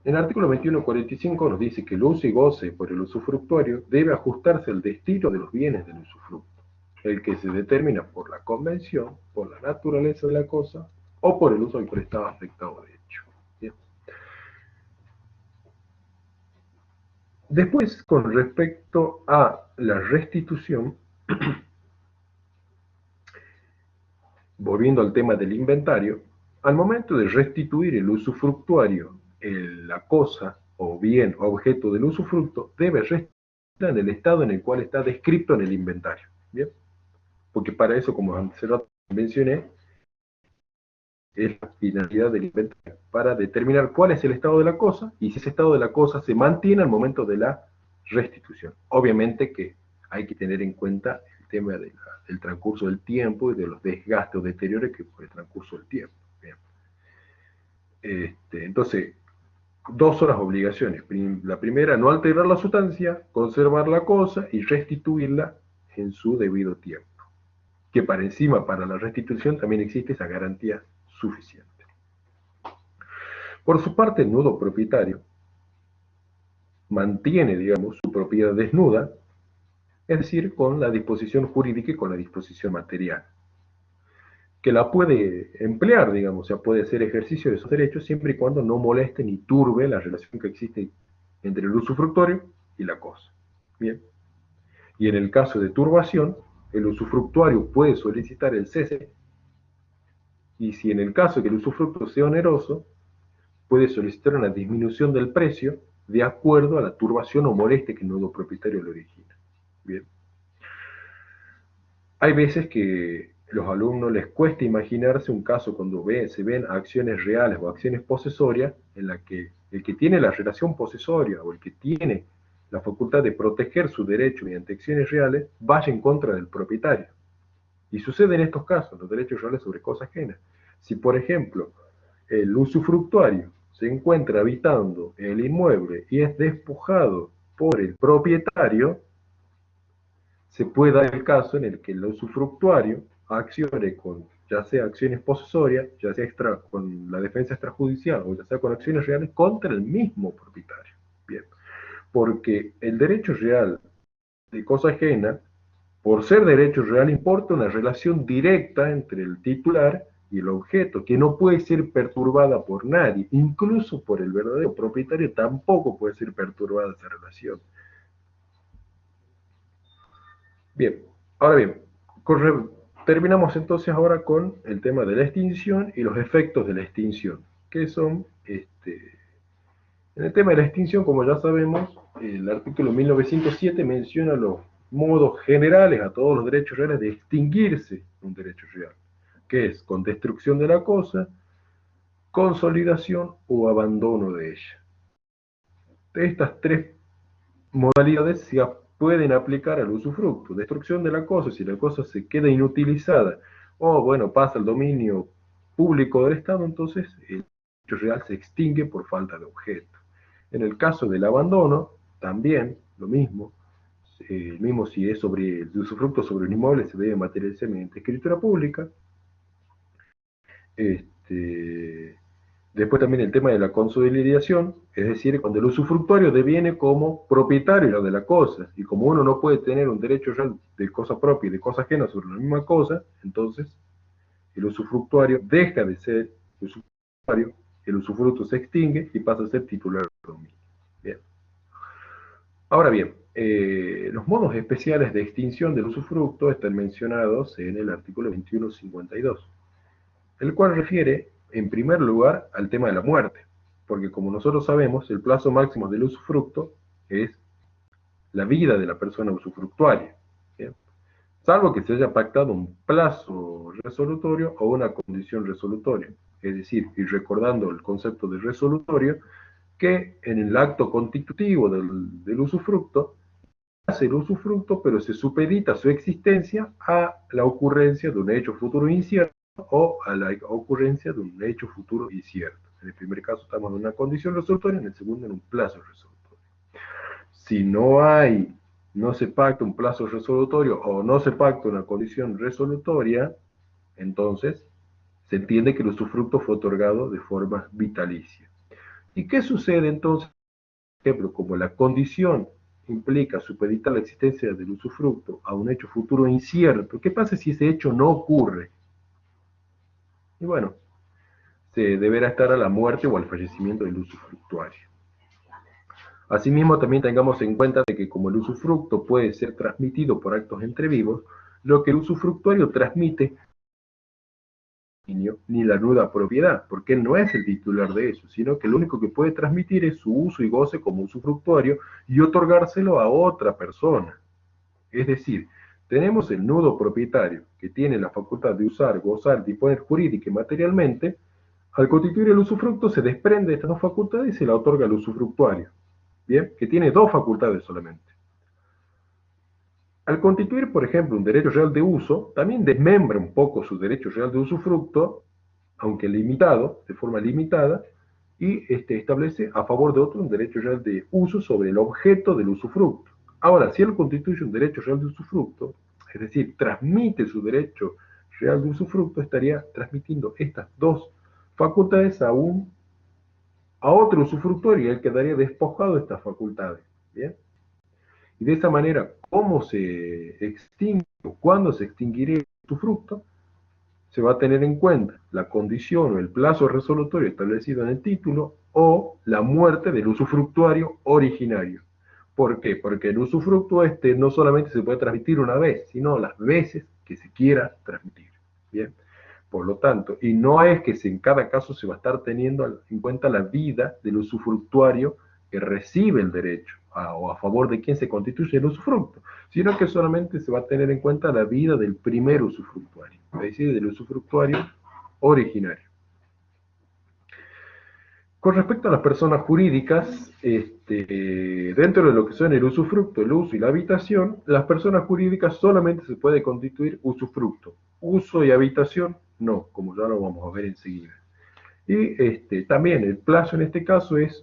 Speaker 1: En el artículo 2145 nos dice que el uso y goce por el usufructuario debe ajustarse al destino de los bienes del usufructo, el que se determina por la convención, por la naturaleza de la cosa o por el uso al cual estaba afectado de hecho. ¿Bien? Después, con respecto a la restitución, volviendo al tema del inventario, al momento de restituir el usufructuario, la cosa o bien o objeto del usufructo debe restituirla en el estado en el cual está descrito en el inventario. ¿Bien? Porque para eso, como antes mencioné, es la finalidad del inventario, para determinar cuál es el estado de la cosa y si ese estado de la cosa se mantiene al momento de la restitución. Obviamente que hay que tener en cuenta el tema del transcurso del tiempo y de los desgastes o deterioros que por el transcurso del tiempo. Bien. Entonces, dos son las obligaciones. La primera, no alterar la sustancia, conservar la cosa y restituirla en su debido tiempo. Que para encima, para la restitución, también existe esa garantía suficiente. Por su parte, el nudo propietario mantiene, digamos, su propiedad desnuda, es decir, con la disposición jurídica y con la disposición material, que la puede emplear, digamos, o sea, puede hacer ejercicio de esos derechos siempre y cuando no moleste ni turbe la relación que existe entre el usufructuario y la cosa. Bien. Y en el caso de turbación, el usufructuario puede solicitar el cese, y si en el caso de que el usufructo sea oneroso, puede solicitar una disminución del precio de acuerdo a la turbación o molestia que el nudo propietario le origina. Bien. Hay veces que los alumnos les cuesta imaginarse un caso cuando se ven acciones reales o acciones posesorias en la que el que tiene la relación posesoria o el que tiene la facultad de proteger su derecho mediante acciones reales vaya en contra del propietario. Y sucede en estos casos, los derechos reales sobre cosas ajenas. Si, por ejemplo, el usufructuario se encuentra habitando el inmueble y es despojado por el propietario, se puede dar el caso en el que el usufructuario accione con, ya sea acciones posesorias, ya sea con la defensa extrajudicial o ya sea con acciones reales contra el mismo propietario. Bien, porque el derecho real de cosa ajena, por ser derecho real, importa una relación directa entre el titular y el objeto, que no puede ser perturbada por nadie, incluso por el verdadero propietario tampoco puede ser perturbada esa relación. Bien, ahora bien, terminamos entonces ahora con el tema de la extinción y los efectos de la extinción, que son, en el tema de la extinción, como ya sabemos, el artículo 1907 menciona los modos generales a todos los derechos reales de extinguirse un derecho real, que es con destrucción de la cosa, consolidación o abandono de ella. Estas tres modalidades se pueden aplicar al usufructo. Destrucción de la cosa, si la cosa se queda inutilizada o, bueno, pasa al dominio público del Estado, entonces el derecho real se extingue por falta de objeto. En el caso del abandono, también lo mismo. Mismo si es sobre el usufructo sobre un inmueble, se debe materializar mediante escritura pública. Este, Después también el tema de la consolidación, es decir, cuando el usufructuario deviene como propietario de la cosa, y como uno no puede tener un derecho real de cosa propia y de cosa ajena sobre la misma cosa, entonces el usufructuario deja de ser usufructuario, el usufructo se extingue y pasa a ser titular del dominio. Bien. Ahora bien, los modos especiales de extinción del usufructo están mencionados en el artículo 2152, el cual refiere, en primer lugar, al tema de la muerte, porque como nosotros sabemos, el plazo máximo del usufructo es la vida de la persona usufructuaria, ¿bien? Salvo que se haya pactado un plazo resolutorio o una condición resolutoria. Es decir, y recordando el concepto de resolutorio, que en el acto constitutivo del usufructo, hace el usufructo, pero se supedita su existencia a la ocurrencia de un hecho futuro incierto o a la ocurrencia de un hecho futuro incierto. En el primer caso estamos en una condición resolutoria, en el segundo en un plazo resolutorio. Si no se pacta un plazo resolutorio o no se pacta una condición resolutoria, entonces se entiende que el usufructo fue otorgado de forma vitalicia. ¿Y qué sucede entonces? Por ejemplo, como la condición implica supeditar la existencia del usufructo a un hecho futuro incierto, ¿qué pasa si ese hecho no ocurre? Y bueno, se deberá estar a la muerte o al fallecimiento del usufructuario. Asimismo, también tengamos en cuenta de que como el usufructo puede ser transmitido por actos entre vivos, lo que el usufructuario transmite ni la nuda propiedad, porque él no es el titular de eso, sino que lo único que puede transmitir es su uso y goce como usufructuario y otorgárselo a otra persona. Es decir, tenemos el nudo propietario, que tiene la facultad de usar, gozar, disponer jurídica y materialmente. Al constituir el usufructo se desprende de estas dos facultades y se la otorga al usufructuario, ¿bien? Que tiene dos facultades solamente. Al constituir, por ejemplo, un derecho real de uso, también desmembra un poco su derecho real de usufructo, aunque limitado, de forma limitada, y establece a favor de otro un derecho real de uso sobre el objeto del usufructo. Ahora, si él constituye un derecho real de usufructo, es decir, transmite su derecho real de usufructo, estaría transmitiendo estas dos facultades a otro usufructuario y él quedaría despojado de estas facultades. ¿Bien? Y de esa manera, ¿cómo se extingue o cuándo se extinguiría el usufructo? Se va a tener en cuenta la condición o el plazo resolutorio establecido en el título o la muerte del usufructuario originario. ¿Por qué? Porque el usufructo no solamente se puede transmitir una vez, sino las veces que se quiera transmitir. ¿Bien? Por lo tanto, y no es que en cada caso se va a estar teniendo en cuenta la vida del usufructuario que recibe el derecho, o a favor de quién se constituye el usufructo, sino que solamente se va a tener en cuenta la vida del primer usufructuario, es decir, del usufructuario originario. Con respecto a las personas jurídicas, dentro de lo que son el usufructo, el uso y la habitación, las personas jurídicas solamente se puede constituir usufructo. Uso y habitación, no, como ya lo vamos a ver enseguida. Y también el plazo en este caso es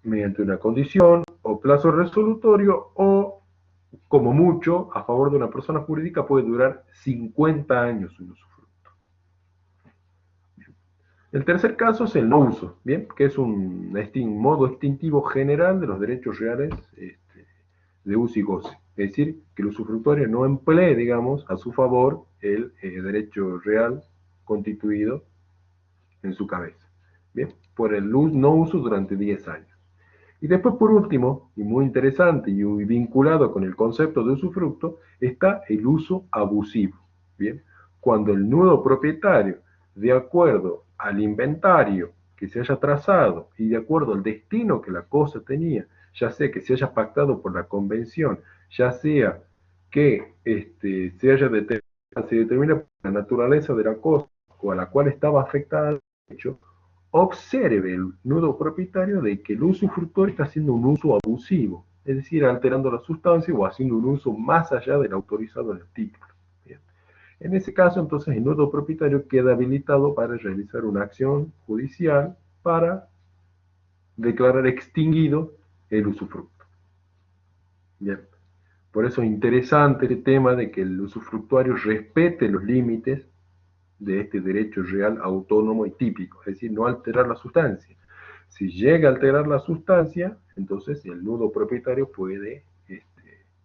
Speaker 1: mediante una condición o plazo resolutorio o, como mucho, a favor de una persona jurídica puede durar 50 años un usufructo. El tercer caso es el no uso, ¿bien? Que es un modo extintivo general de los derechos reales de uso y goce. Es decir, que el usufructuario no emplee, digamos, a su favor el derecho real constituido en su cabeza, ¿bien? Por el no uso durante 10 años. Y después, por último, y muy interesante y vinculado con el concepto de usufructo, está el uso abusivo, ¿bien? Cuando el nudo propietario, de acuerdo al inventario que se haya trazado y de acuerdo al destino que la cosa tenía, ya sea que se haya pactado por la convención, ya sea que se determina por la naturaleza de la cosa o a la cual estaba afectada el hecho, observe el nudo propietario de que el usufructuario está haciendo un uso abusivo, es decir, alterando la sustancia o haciendo un uso más allá del autorizado en el título. Bien. En ese caso, entonces, el nudo propietario queda habilitado para realizar una acción judicial para declarar extinguido el usufructo. Bien. Por eso es interesante el tema de que el usufructuario respete los límites de este derecho real autónomo y típico, es decir, no alterar la sustancia. Si llega a alterar la sustancia, entonces el nudo propietario puede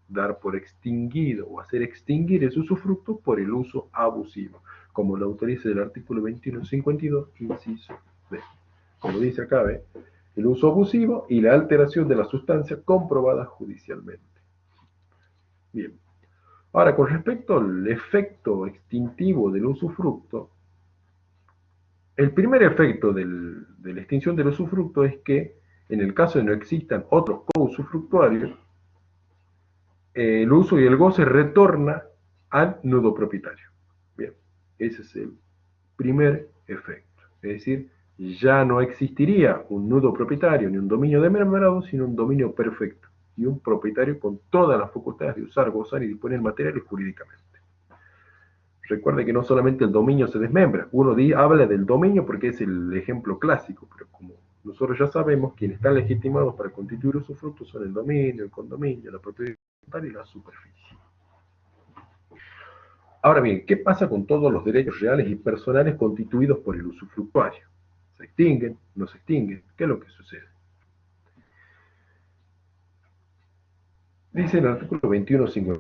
Speaker 1: dar por extinguido o hacer extinguir ese usufructo por el uso abusivo, como lo autoriza el artículo 2152, inciso B. Como dice acá, ¿ve? El uso abusivo y la alteración de la sustancia comprobada judicialmente. Bien. Ahora, con respecto al efecto extintivo del usufructo, el primer efecto de la extinción del usufructo es que, en el caso de no existan otros co-usufructuarios, el uso y el goce retorna al nudo propietario. Bien, ese es el primer efecto. Es decir, ya no existiría un nudo propietario ni un dominio desmembrado, sino un dominio perfecto y un propietario con todas las facultades de usar, gozar y disponer material y jurídicamente. Recuerde que no solamente el dominio se desmembra, uno habla del dominio porque es el ejemplo clásico, pero como nosotros ya sabemos, quienes están legitimados para constituir usufructo son el dominio, el condominio, la propiedad y la superficie. Ahora bien, ¿qué pasa con todos los derechos reales y personales constituidos por el usufructuario? ¿Se extinguen? ¿No se extinguen? ¿Qué es lo que sucede? Dice el artículo 21.5.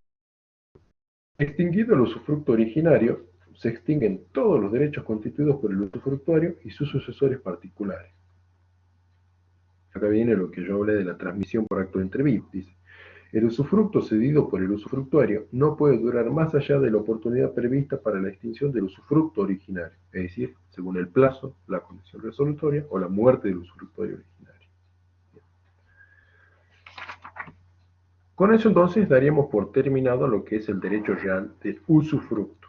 Speaker 1: Extinguido el usufructo originario, se extinguen todos los derechos constituidos por el usufructuario y sus sucesores particulares. Acá viene lo que yo hablé de la transmisión por acto de entrevista. Dice, el usufructo cedido por el usufructuario no puede durar más allá de la oportunidad prevista para la extinción del usufructo originario, es decir, según el plazo, la condición resolutoria o la muerte del usufructuario originario. Con eso entonces daríamos por terminado lo que es el derecho real de usufructo,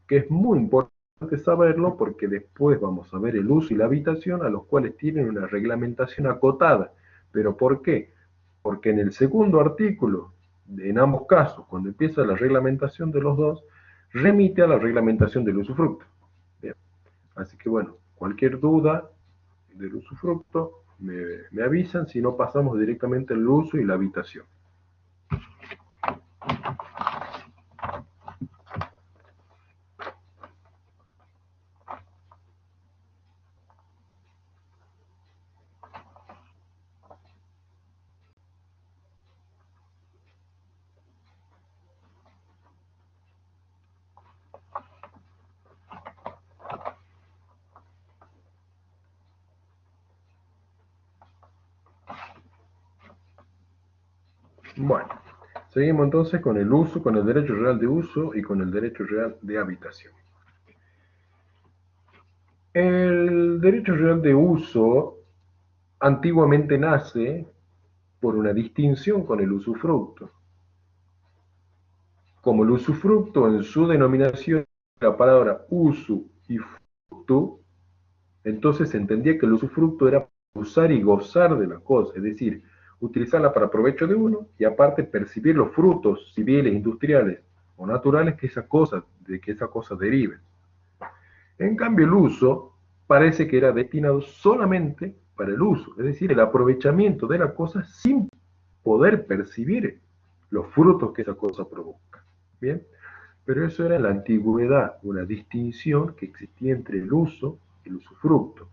Speaker 1: que es muy importante saberlo porque después vamos a ver el uso y la habitación a los cuales tienen una reglamentación acotada. ¿Pero por qué? Porque en el segundo artículo, en ambos casos, cuando empieza la reglamentación de los dos, remite a la reglamentación del usufructo. Bien. Así que bueno, cualquier duda del usufructo me avisan, si no pasamos directamente al uso y la habitación. Bueno, seguimos entonces con el uso, con el derecho real de uso y con el derecho real de habitación. El derecho real de uso antiguamente nace por una distinción con el usufructo. Como el usufructo en su denominación, la palabra usu y fructu, entonces se entendía que el usufructo era usar y gozar de la cosa, es decir, utilizarla para provecho de uno y aparte percibir los frutos civiles, industriales o naturales de que esa cosa derive. En cambio, el uso parece que era destinado solamente para el uso, es decir, el aprovechamiento de la cosa sin poder percibir los frutos que esa cosa provoca. Bien, pero eso era en la antigüedad, una distinción que existía entre el uso y el usufructo.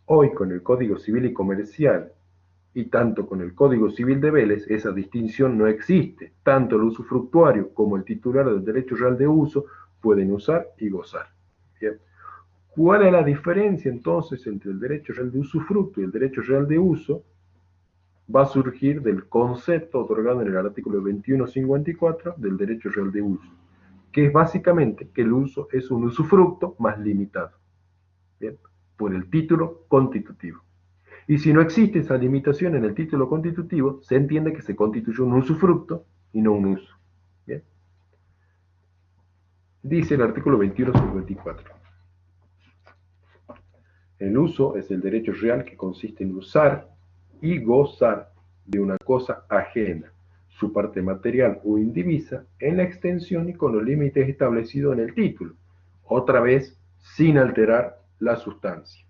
Speaker 1: Hoy, con el Código Civil y Comercial y tanto con el Código Civil de Vélez, esa distinción no existe. Tanto el usufructuario como el titular del derecho real de uso pueden usar y gozar. Bien. ¿Cuál es la diferencia entonces entre el derecho real de usufructo y el derecho real de uso? Va a surgir del concepto otorgado en el artículo 2154 del derecho real de uso, que es básicamente que el uso es un usufructo más limitado, ¿bien? Por el título constitutivo. Y si no existe esa limitación en el título constitutivo, se entiende que se constituye un usufructo y no un uso. ¿Bien? Dice el artículo 2154. El uso es el derecho real que consiste en usar y gozar de una cosa ajena, su parte material o indivisa, en la extensión y con los límites establecidos en el título, otra vez sin alterar la sustancia.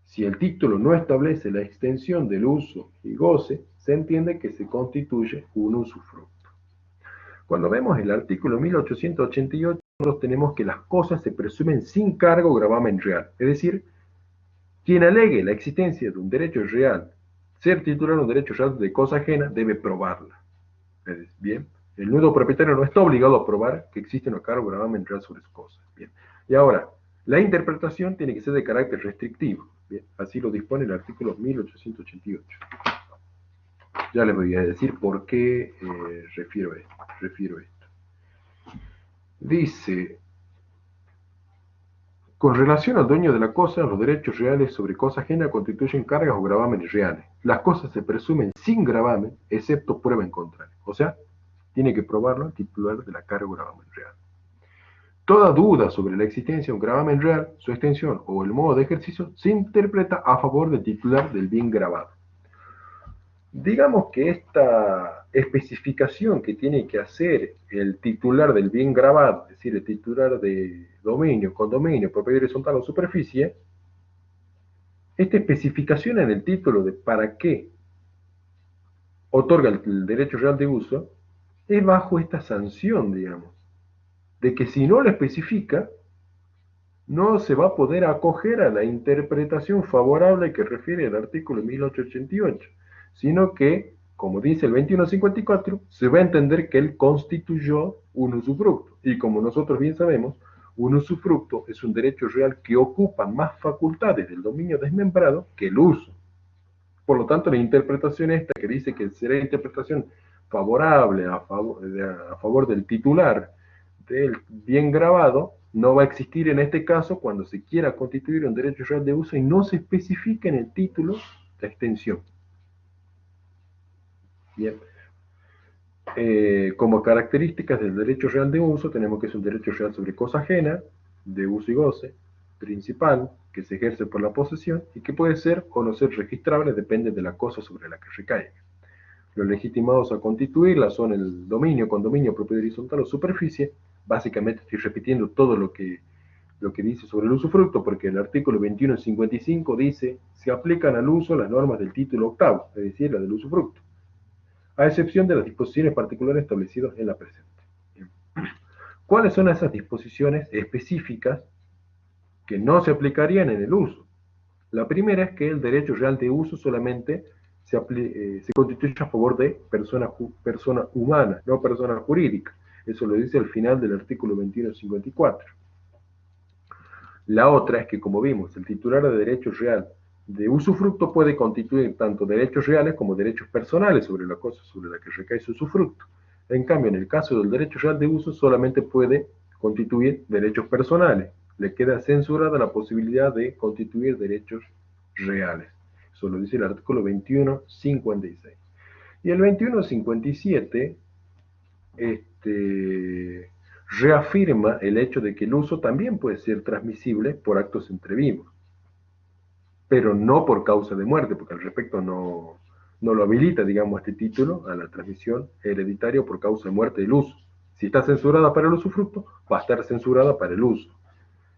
Speaker 1: Si el título no establece la extensión del uso y goce, se entiende que se constituye un usufructo. Cuando vemos el artículo 1888, nosotros tenemos que las cosas se presumen sin cargo o gravamen real, es decir, quien alegue la existencia de un derecho real, ser titular de un derecho real de cosa ajena, debe probarla. Bien, el nudo propietario no está obligado a probar que existe una carga o gravamen real sobre su cosa. Bien, y ahora, la interpretación tiene que ser de carácter restrictivo. Bien, así lo dispone el artículo 1888. Ya les voy a decir por qué refiero esto. Dice, con relación al dueño de la cosa, los derechos reales sobre cosa ajena constituyen cargas o gravámenes reales. Las cosas se presumen sin gravamen, excepto prueba en contrario. O sea, tiene que probarlo el titular de la carga o gravamen real. Toda duda sobre la existencia de un gravamen real, su extensión o el modo de ejercicio se interpreta a favor del titular del bien grabado. Digamos que esta especificación que tiene que hacer el titular del bien grabado, es decir, el titular de dominio, condominio, propiedad horizontal o superficie, esta especificación en el título de para qué otorga el derecho real de uso, es bajo esta sanción, digamos, de que si no lo especifica, no se va a poder acoger a la interpretación favorable que refiere el artículo 1888, sino que, como dice el 2154, se va a entender que él constituyó un usufructo. Y como nosotros bien sabemos, un usufructo es un derecho real que ocupa más facultades del dominio desmembrado que el uso. Por lo tanto, la interpretación esta que dice que será interpretación favorable a favor del titular del bien grabado, no va a existir en este caso cuando se quiera constituir un derecho real de uso y no se especifica en el título la extensión. Bien. Como características del derecho real de uso, tenemos que es un derecho real sobre cosa ajena, de uso y goce, principal, que se ejerce por la posesión y que puede ser o no ser registrable, depende de la cosa sobre la que recaiga. Los legitimados a constituirla son el dominio, condominio, propiedad horizontal o superficie. Básicamente estoy repitiendo todo lo que dice sobre el usufructo, porque el artículo 2155 dice, se aplican al uso las normas del título octavo, es decir, la del usufructo, a excepción de las disposiciones particulares establecidas en la presente. ¿Cuáles son esas disposiciones específicas que no se aplicarían en el uso? La primera es que el derecho real de uso solamente se constituye a favor de persona humana, no persona jurídica. Eso lo dice al final del artículo 2154. La otra es que, como vimos, el titular de derecho real de usufructo puede constituir tanto derechos reales como derechos personales sobre la cosa sobre la que recae su usufructo. En cambio, en el caso del derecho real de uso, solamente puede constituir derechos personales. Le queda censurada la posibilidad de constituir derechos reales. uso, lo dice el artículo 2156. Y el 2157 reafirma el hecho de que el uso también puede ser transmisible por actos entre vivos, pero no por causa de muerte, porque al respecto no lo habilita, digamos, este título a la transmisión hereditaria por causa de muerte del uso. Si está censurada para el usufructo, va a estar censurada para el uso.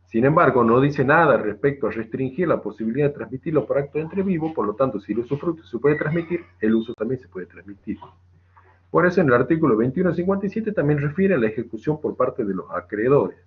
Speaker 1: Sin embargo, no dice nada respecto a restringir la posibilidad de transmitirlo por acto entre vivo, por lo tanto, si el usufructo se puede transmitir, el uso también se puede transmitir. Por eso en el artículo 2157 también refiere a la ejecución por parte de los acreedores,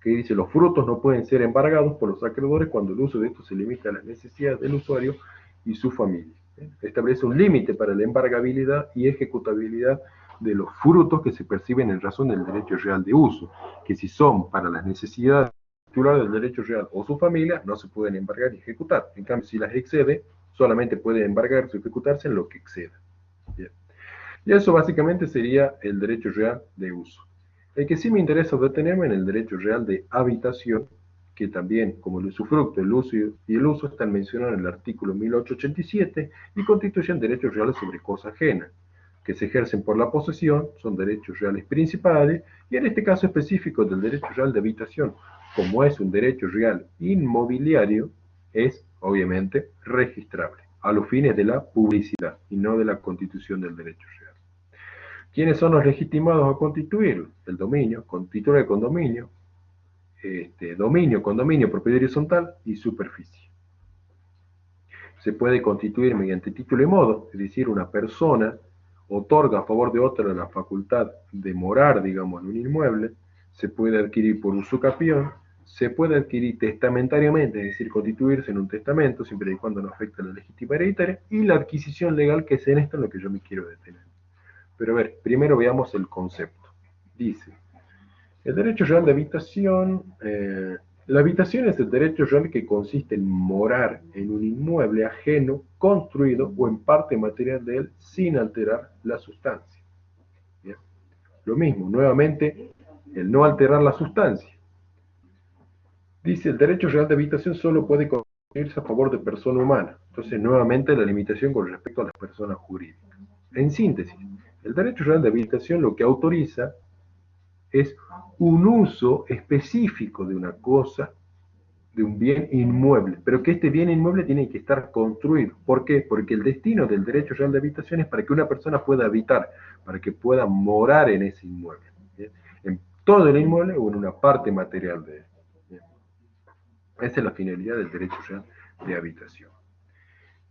Speaker 1: que dice los frutos no pueden ser embargados por los acreedores cuando el uso de estos se limita a las necesidades del usuario y su familia. Establece un límite para la embargabilidad y ejecutabilidad de los frutos que se perciben en razón del derecho real de uso, que si son para las necesidades titular del derecho real o su familia, no se pueden embargar y ejecutar. En cambio, si las excede, solamente puede embargarse o ejecutarse en lo que exceda. Bien. Y eso básicamente sería el derecho real de uso. El que sí me interesa detenerme en el derecho real de habitación, que también, como el usufructo, el uso y el uso están mencionados en el artículo 1887 y constituyen derechos reales sobre cosa ajena, que se ejercen por la posesión, son derechos reales principales, y en este caso específico del derecho real de habitación, como es un derecho real inmobiliario, es obviamente registrable, a los fines de la publicidad y no de la constitución del derecho real. ¿Quiénes son los legitimados a constituirlo? El dominio, con título de condominio, dominio, condominio, propiedad horizontal y superficie. Se puede constituir mediante título y modo, es decir, una persona otorga a favor de otra la facultad de morar, digamos, en un inmueble, se puede adquirir por usucapión, se puede adquirir testamentariamente, es decir, constituirse en un testamento, siempre y cuando no afecte a la legítima hereditaria, y la adquisición legal, que es en esto en lo que yo me quiero detener. Pero a ver, primero veamos el concepto. Dice, el derecho real de habitación, la habitación es el derecho real que consiste en morar en un inmueble ajeno, construido o en parte material de él, sin alterar la sustancia. ¿Bien? Lo mismo, nuevamente, el no alterar la sustancia. Dice, el derecho real de habitación solo puede construirse a favor de persona humana. Entonces, nuevamente, la limitación con respecto a las personas jurídicas. En síntesis, el derecho real de habitación lo que autoriza es un uso específico de una cosa, de un bien inmueble, pero que este bien inmueble tiene que estar construido. ¿Por qué? Porque el destino del derecho real de habitación es para que una persona pueda habitar, para que pueda morar en ese inmueble, ¿bien? En todo el inmueble o en una parte material de él. ¿Bien? Esa es la finalidad del derecho real de habitación.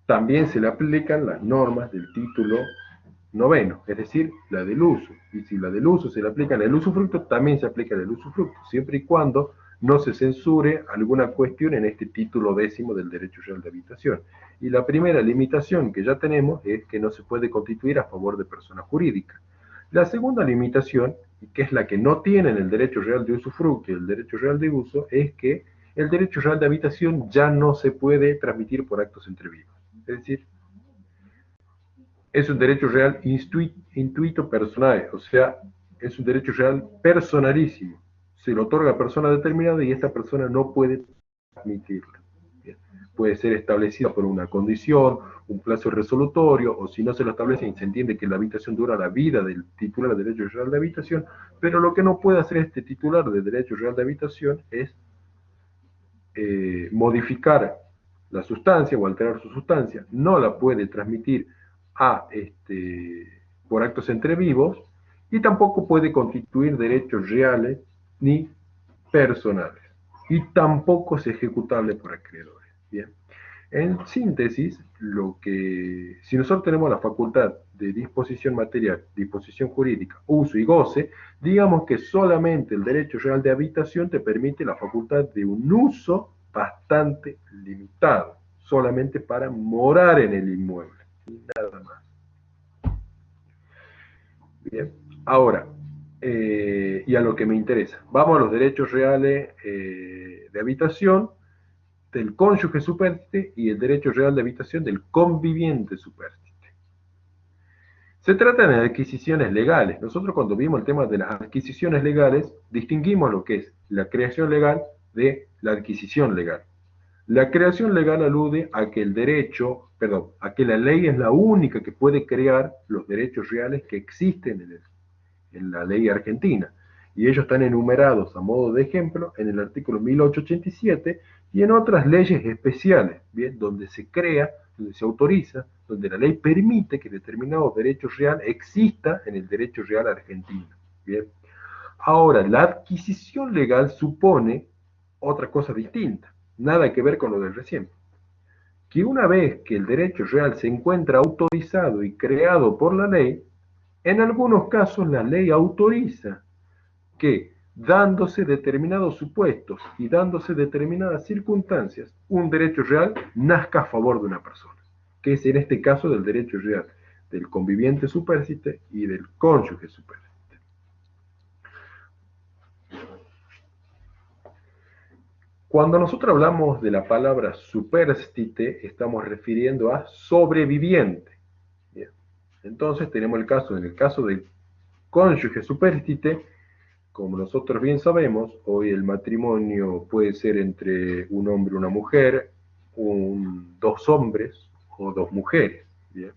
Speaker 1: También se le aplican las normas del título noveno, es decir, la del uso. Y si la del uso se le aplica en el usufructo, también se aplica en el usufructo, siempre y cuando no se censure alguna cuestión en este título décimo del derecho real de habitación. Y la primera limitación que ya tenemos es que no se puede constituir a favor de persona jurídica. La segunda limitación, que es la que no tienen el derecho real de usufructo y el derecho real de uso, es que el derecho real de habitación ya no se puede transmitir por actos entre vivos. Es decir, es un derecho real intuito personal, o sea, es un derecho real personalísimo. Se lo otorga a persona determinada y esta persona no puede transmitirlo. Bien. Puede ser establecida por una condición, un plazo resolutorio, o si no se lo establece y se entiende que la habitación dura la vida del titular de derecho real de habitación, pero lo que no puede hacer este titular de derecho real de habitación es modificar la sustancia o alterar su sustancia, no la puede transmitir a, por actos entre vivos y tampoco puede constituir derechos reales ni personales y tampoco es ejecutable por acreedores. Bien. En síntesis, si nosotros tenemos la facultad de disposición material, disposición jurídica, uso y goce, digamos que solamente el derecho real de habitación te permite la facultad de un uso bastante limitado, solamente para morar en el inmueble, y nada más. Bien, ahora, y a lo que me interesa, vamos a los derechos reales de habitación del cónyuge supérstite y el derecho real de habitación del conviviente supérstite. Se trata de adquisiciones legales. Nosotros cuando vimos el tema de las adquisiciones legales, distinguimos lo que es la creación legal de la adquisición legal. La creación legal alude a que a que la ley es la única que puede crear los derechos reales que existen en la ley argentina. Y ellos están enumerados a modo de ejemplo en el artículo 1887 y en otras leyes especiales, ¿bien? Donde se crea, donde se autoriza, donde la ley permite que determinado derecho real exista en el derecho real argentino. ¿Bien? Ahora, la adquisición legal supone otra cosa distinta, nada que ver con lo del recién. Que una vez que el derecho real se encuentra autorizado y creado por la ley, en algunos casos la ley autoriza que, dándose determinados supuestos y dándose determinadas circunstancias, un derecho real nazca a favor de una persona, que es en este caso del derecho real del conviviente supérstite y del cónyuge supérstite. Cuando nosotros hablamos de la palabra supérstite, estamos refiriendo a sobreviviente. Bien. Entonces tenemos en el caso del cónyuge supérstite, como nosotros bien sabemos, hoy el matrimonio puede ser entre un hombre y una mujer, dos hombres o dos mujeres. ¿Bien?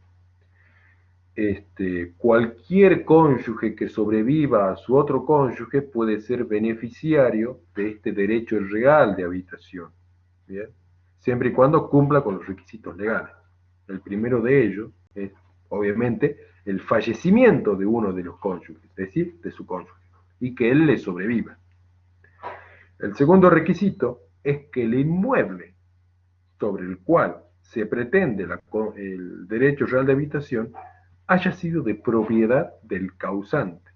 Speaker 1: Cualquier cónyuge que sobreviva a su otro cónyuge puede ser beneficiario de este derecho real de habitación, ¿bien? Siempre y cuando cumpla con los requisitos legales. El primero de ellos es, obviamente, el fallecimiento de uno de los cónyuges, es decir, de su cónyuge, y que él le sobreviva. El segundo requisito es que el inmueble sobre el cual se pretende el derecho real de habitación haya sido de propiedad del causante.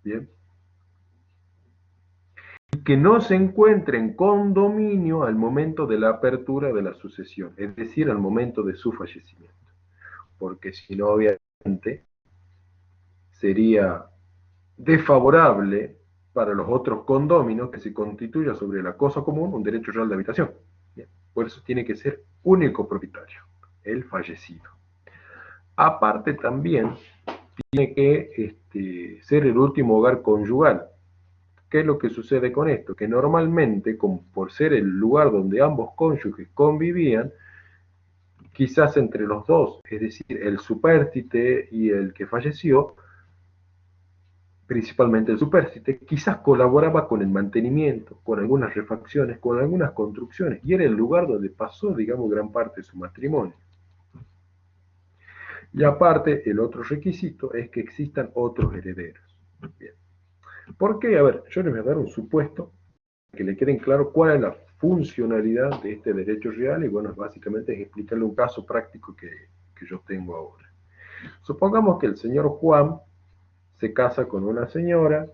Speaker 1: ¿Bien? Y que no se encuentre en condominio al momento de la apertura de la sucesión, es decir, al momento de su fallecimiento. Porque si no, obviamente, sería desfavorable para los otros condóminos que se constituya sobre la cosa común un derecho real de habitación. Bien. Por eso tiene que ser único propietario, el fallecido. Aparte también tiene que ser el último hogar conyugal. ¿Qué es lo que sucede con esto? Que normalmente, como por ser el lugar donde ambos cónyuges convivían, quizás entre los dos, es decir, el supérstite y el que falleció, principalmente el supérstite, quizás colaboraba con el mantenimiento, con algunas refacciones, con algunas construcciones, y era el lugar donde pasó, digamos, gran parte de su matrimonio. Y aparte, el otro requisito es que existan otros herederos. Bien. ¿Por qué? A ver, yo les voy a dar un supuesto que le queden claro cuál es la funcionalidad de este derecho real y bueno, básicamente es explicarle un caso práctico que yo tengo ahora. Supongamos que el señor Juan se casa con una señora,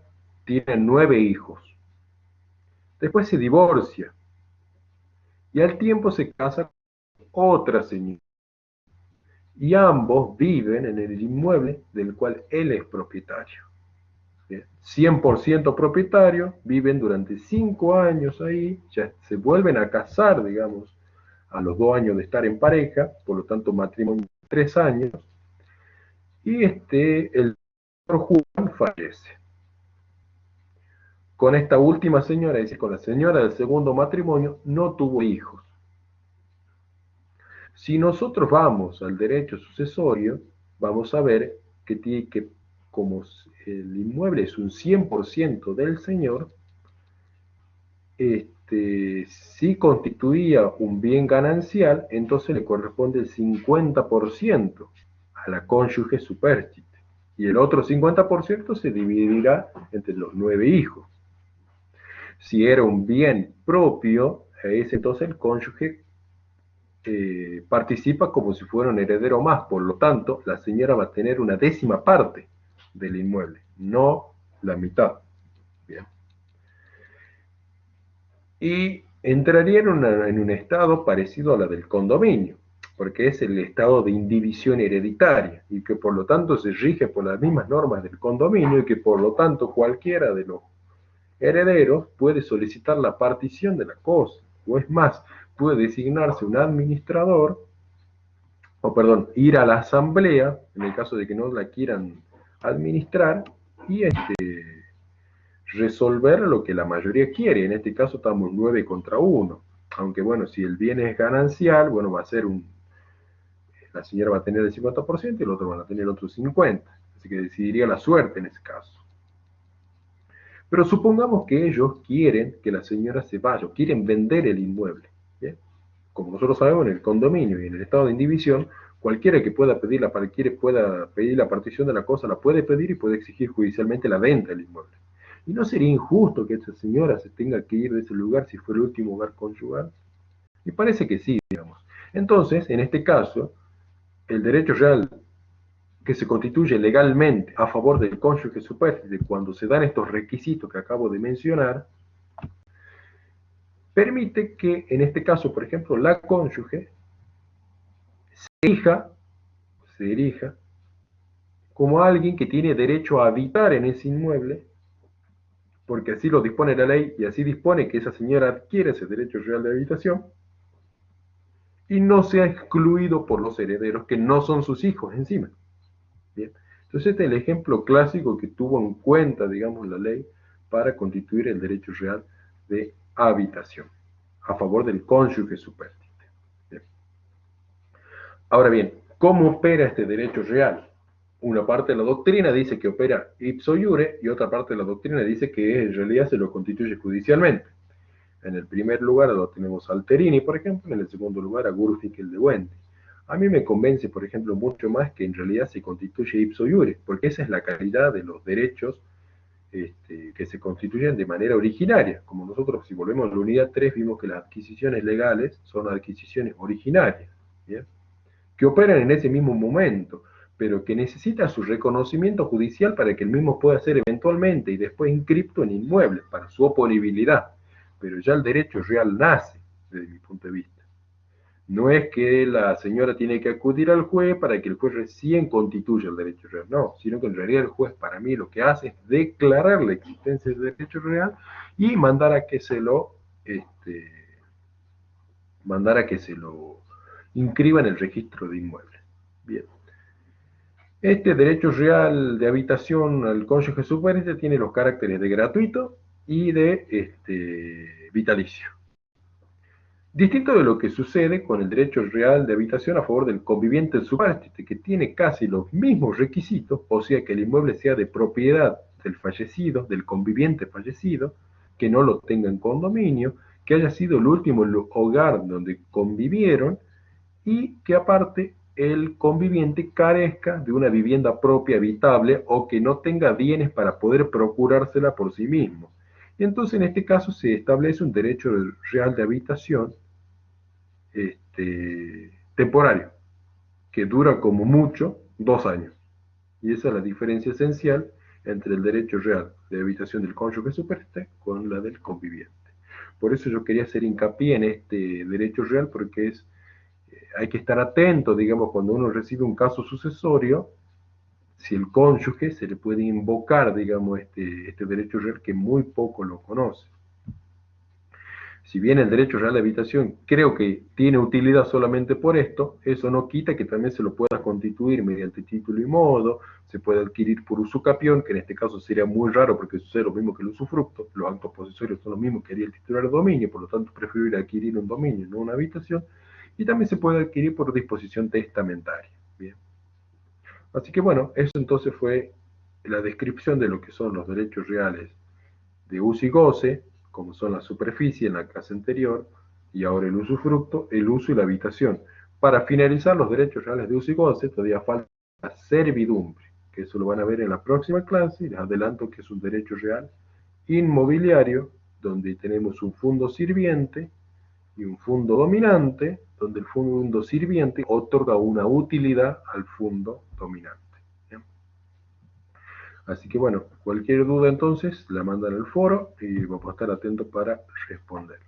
Speaker 1: tiene 9 hijos, después se divorcia y al tiempo se casa con otra señora y ambos viven en el inmueble del cual él es propietario. 100% propietario, viven durante 5 años ahí, ya se vuelven a casar, digamos, a los 2 años de estar en pareja, por lo tanto matrimonio 3 años, y el señor Juan fallece. Con esta última señora, es decir, con la señora del segundo matrimonio, no tuvo hijos. Si nosotros vamos al derecho sucesorio, vamos a ver que como el inmueble es un 100% del señor, si constituía un bien ganancial, entonces le corresponde el 50% a la cónyuge supérstite. Y el otro 50% se dividirá entre los 9 hijos. Si era un bien propio, es entonces el cónyuge participa como si fuera un heredero más. Por lo tanto, la señora va a tener una 10ª parte del inmueble, no la mitad. Bien. Y entraría en un estado parecido a la del condominio, porque es el estado de indivisión hereditaria y que por lo tanto se rige por las mismas normas del condominio y que por lo tanto cualquiera de los herederos puede solicitar la partición de la cosa, o es más, puede designarse un administrador, o perdón, ir a la asamblea, en el caso de que no la quieran administrar, y resolver lo que la mayoría quiere. En este caso estamos 9 contra 1. Aunque bueno, si el bien es ganancial, bueno, va a ser la señora va a tener el 50% y el otro van a tener el otro 50%. Así que decidiría la suerte en ese caso. Pero supongamos que ellos quieren que la señora se vaya, o quieren vender el inmueble. ¿Bien? Como nosotros sabemos, en el condominio y en el estado de indivisión, cualquiera que pueda pedir la partición de la cosa, la puede pedir y puede exigir judicialmente la venta del inmueble. ¿Y no sería injusto que esta señora se tenga que ir de ese lugar si fue el último hogar conyugal? Y parece que sí, digamos. Entonces, en este caso, el derecho real que se constituye legalmente a favor del cónyuge supérstite cuando se dan estos requisitos que acabo de mencionar, permite que, en este caso, por ejemplo, la cónyuge erija, se erija como alguien que tiene derecho a habitar en ese inmueble, porque así lo dispone la ley y así dispone que esa señora adquiere ese derecho real de habitación y no sea excluido por los herederos que no son sus hijos encima. Bien. Entonces este es el ejemplo clásico que tuvo en cuenta, digamos, la ley para constituir el derecho real de habitación a favor del cónyuge supérstite. Bien. Ahora bien, ¿cómo opera este derecho real? Una parte de la doctrina dice que opera ipso iure y otra parte de la doctrina dice que en realidad se lo constituye judicialmente. En el primer lugar lo tenemos a Alterini, por ejemplo, en el segundo lugar a Gurfikel de Wendy. A mí me convence, por ejemplo, mucho más que en realidad se constituye ipso iure, porque esa es la calidad de los derechos que se constituyen de manera originaria. Como nosotros, si volvemos a la unidad 3, vimos que las adquisiciones legales son adquisiciones originarias, ¿bien? Que operan en ese mismo momento, pero que necesita su reconocimiento judicial para que el mismo pueda ser eventualmente y después inscripto en inmuebles para su oponibilidad. Pero ya el derecho real nace, desde mi punto de vista. No es que la señora tiene que acudir al juez para que el juez recién constituya el derecho real, no, sino que en realidad el juez para mí lo que hace es declarar la existencia del derecho real y este, mandar a que se lo inscriba en el registro de inmuebles. Bien. Este derecho real de habitación al cónyuge supérstite tiene los caracteres de gratuito y de vitalicio. Distinto de lo que sucede con el derecho real de habitación a favor del conviviente supérstite, que tiene casi los mismos requisitos, o sea que el inmueble sea de propiedad del fallecido, del conviviente fallecido, que no lo tenga en condominio, que haya sido el último hogar donde convivieron y que aparte el conviviente carezca de una vivienda propia habitable o que no tenga bienes para poder procurársela por sí mismo. Y entonces en este caso se establece un derecho real de habitación temporario, que dura como mucho 2 años. Y esa es la diferencia esencial entre el derecho real de habitación del cónyuge supérstite con la del conviviente. Por eso yo quería hacer hincapié en este derecho real, porque hay que estar atento, digamos, cuando uno recibe un caso sucesorio, si el cónyuge se le puede invocar, digamos, este derecho real que muy poco lo conoce. Si bien el derecho real de habitación creo que tiene utilidad solamente por esto, eso no quita que también se lo pueda constituir mediante título y modo, se puede adquirir por usucapión, que en este caso sería muy raro porque sucede lo mismo que el usufructo, los actos posesorios son los mismos que haría el titular de dominio, por lo tanto prefiero adquirir un dominio, no una habitación, y también se puede adquirir por disposición testamentaria. Bien. Así que bueno, eso entonces fue la descripción de lo que son los derechos reales de uso y goce, como son la superficie en la clase anterior, y ahora el usufructo, el uso y la habitación. Para finalizar los derechos reales de uso y goce, todavía falta la servidumbre, que eso lo van a ver en la próxima clase, y les adelanto que es un derecho real inmobiliario, donde tenemos un fondo sirviente y un fondo dominante, donde el fondo sirviente otorga una utilidad al fondo dominante. ¿Bien? Así que bueno, cualquier duda entonces la mandan al foro y vamos a estar atentos para responder.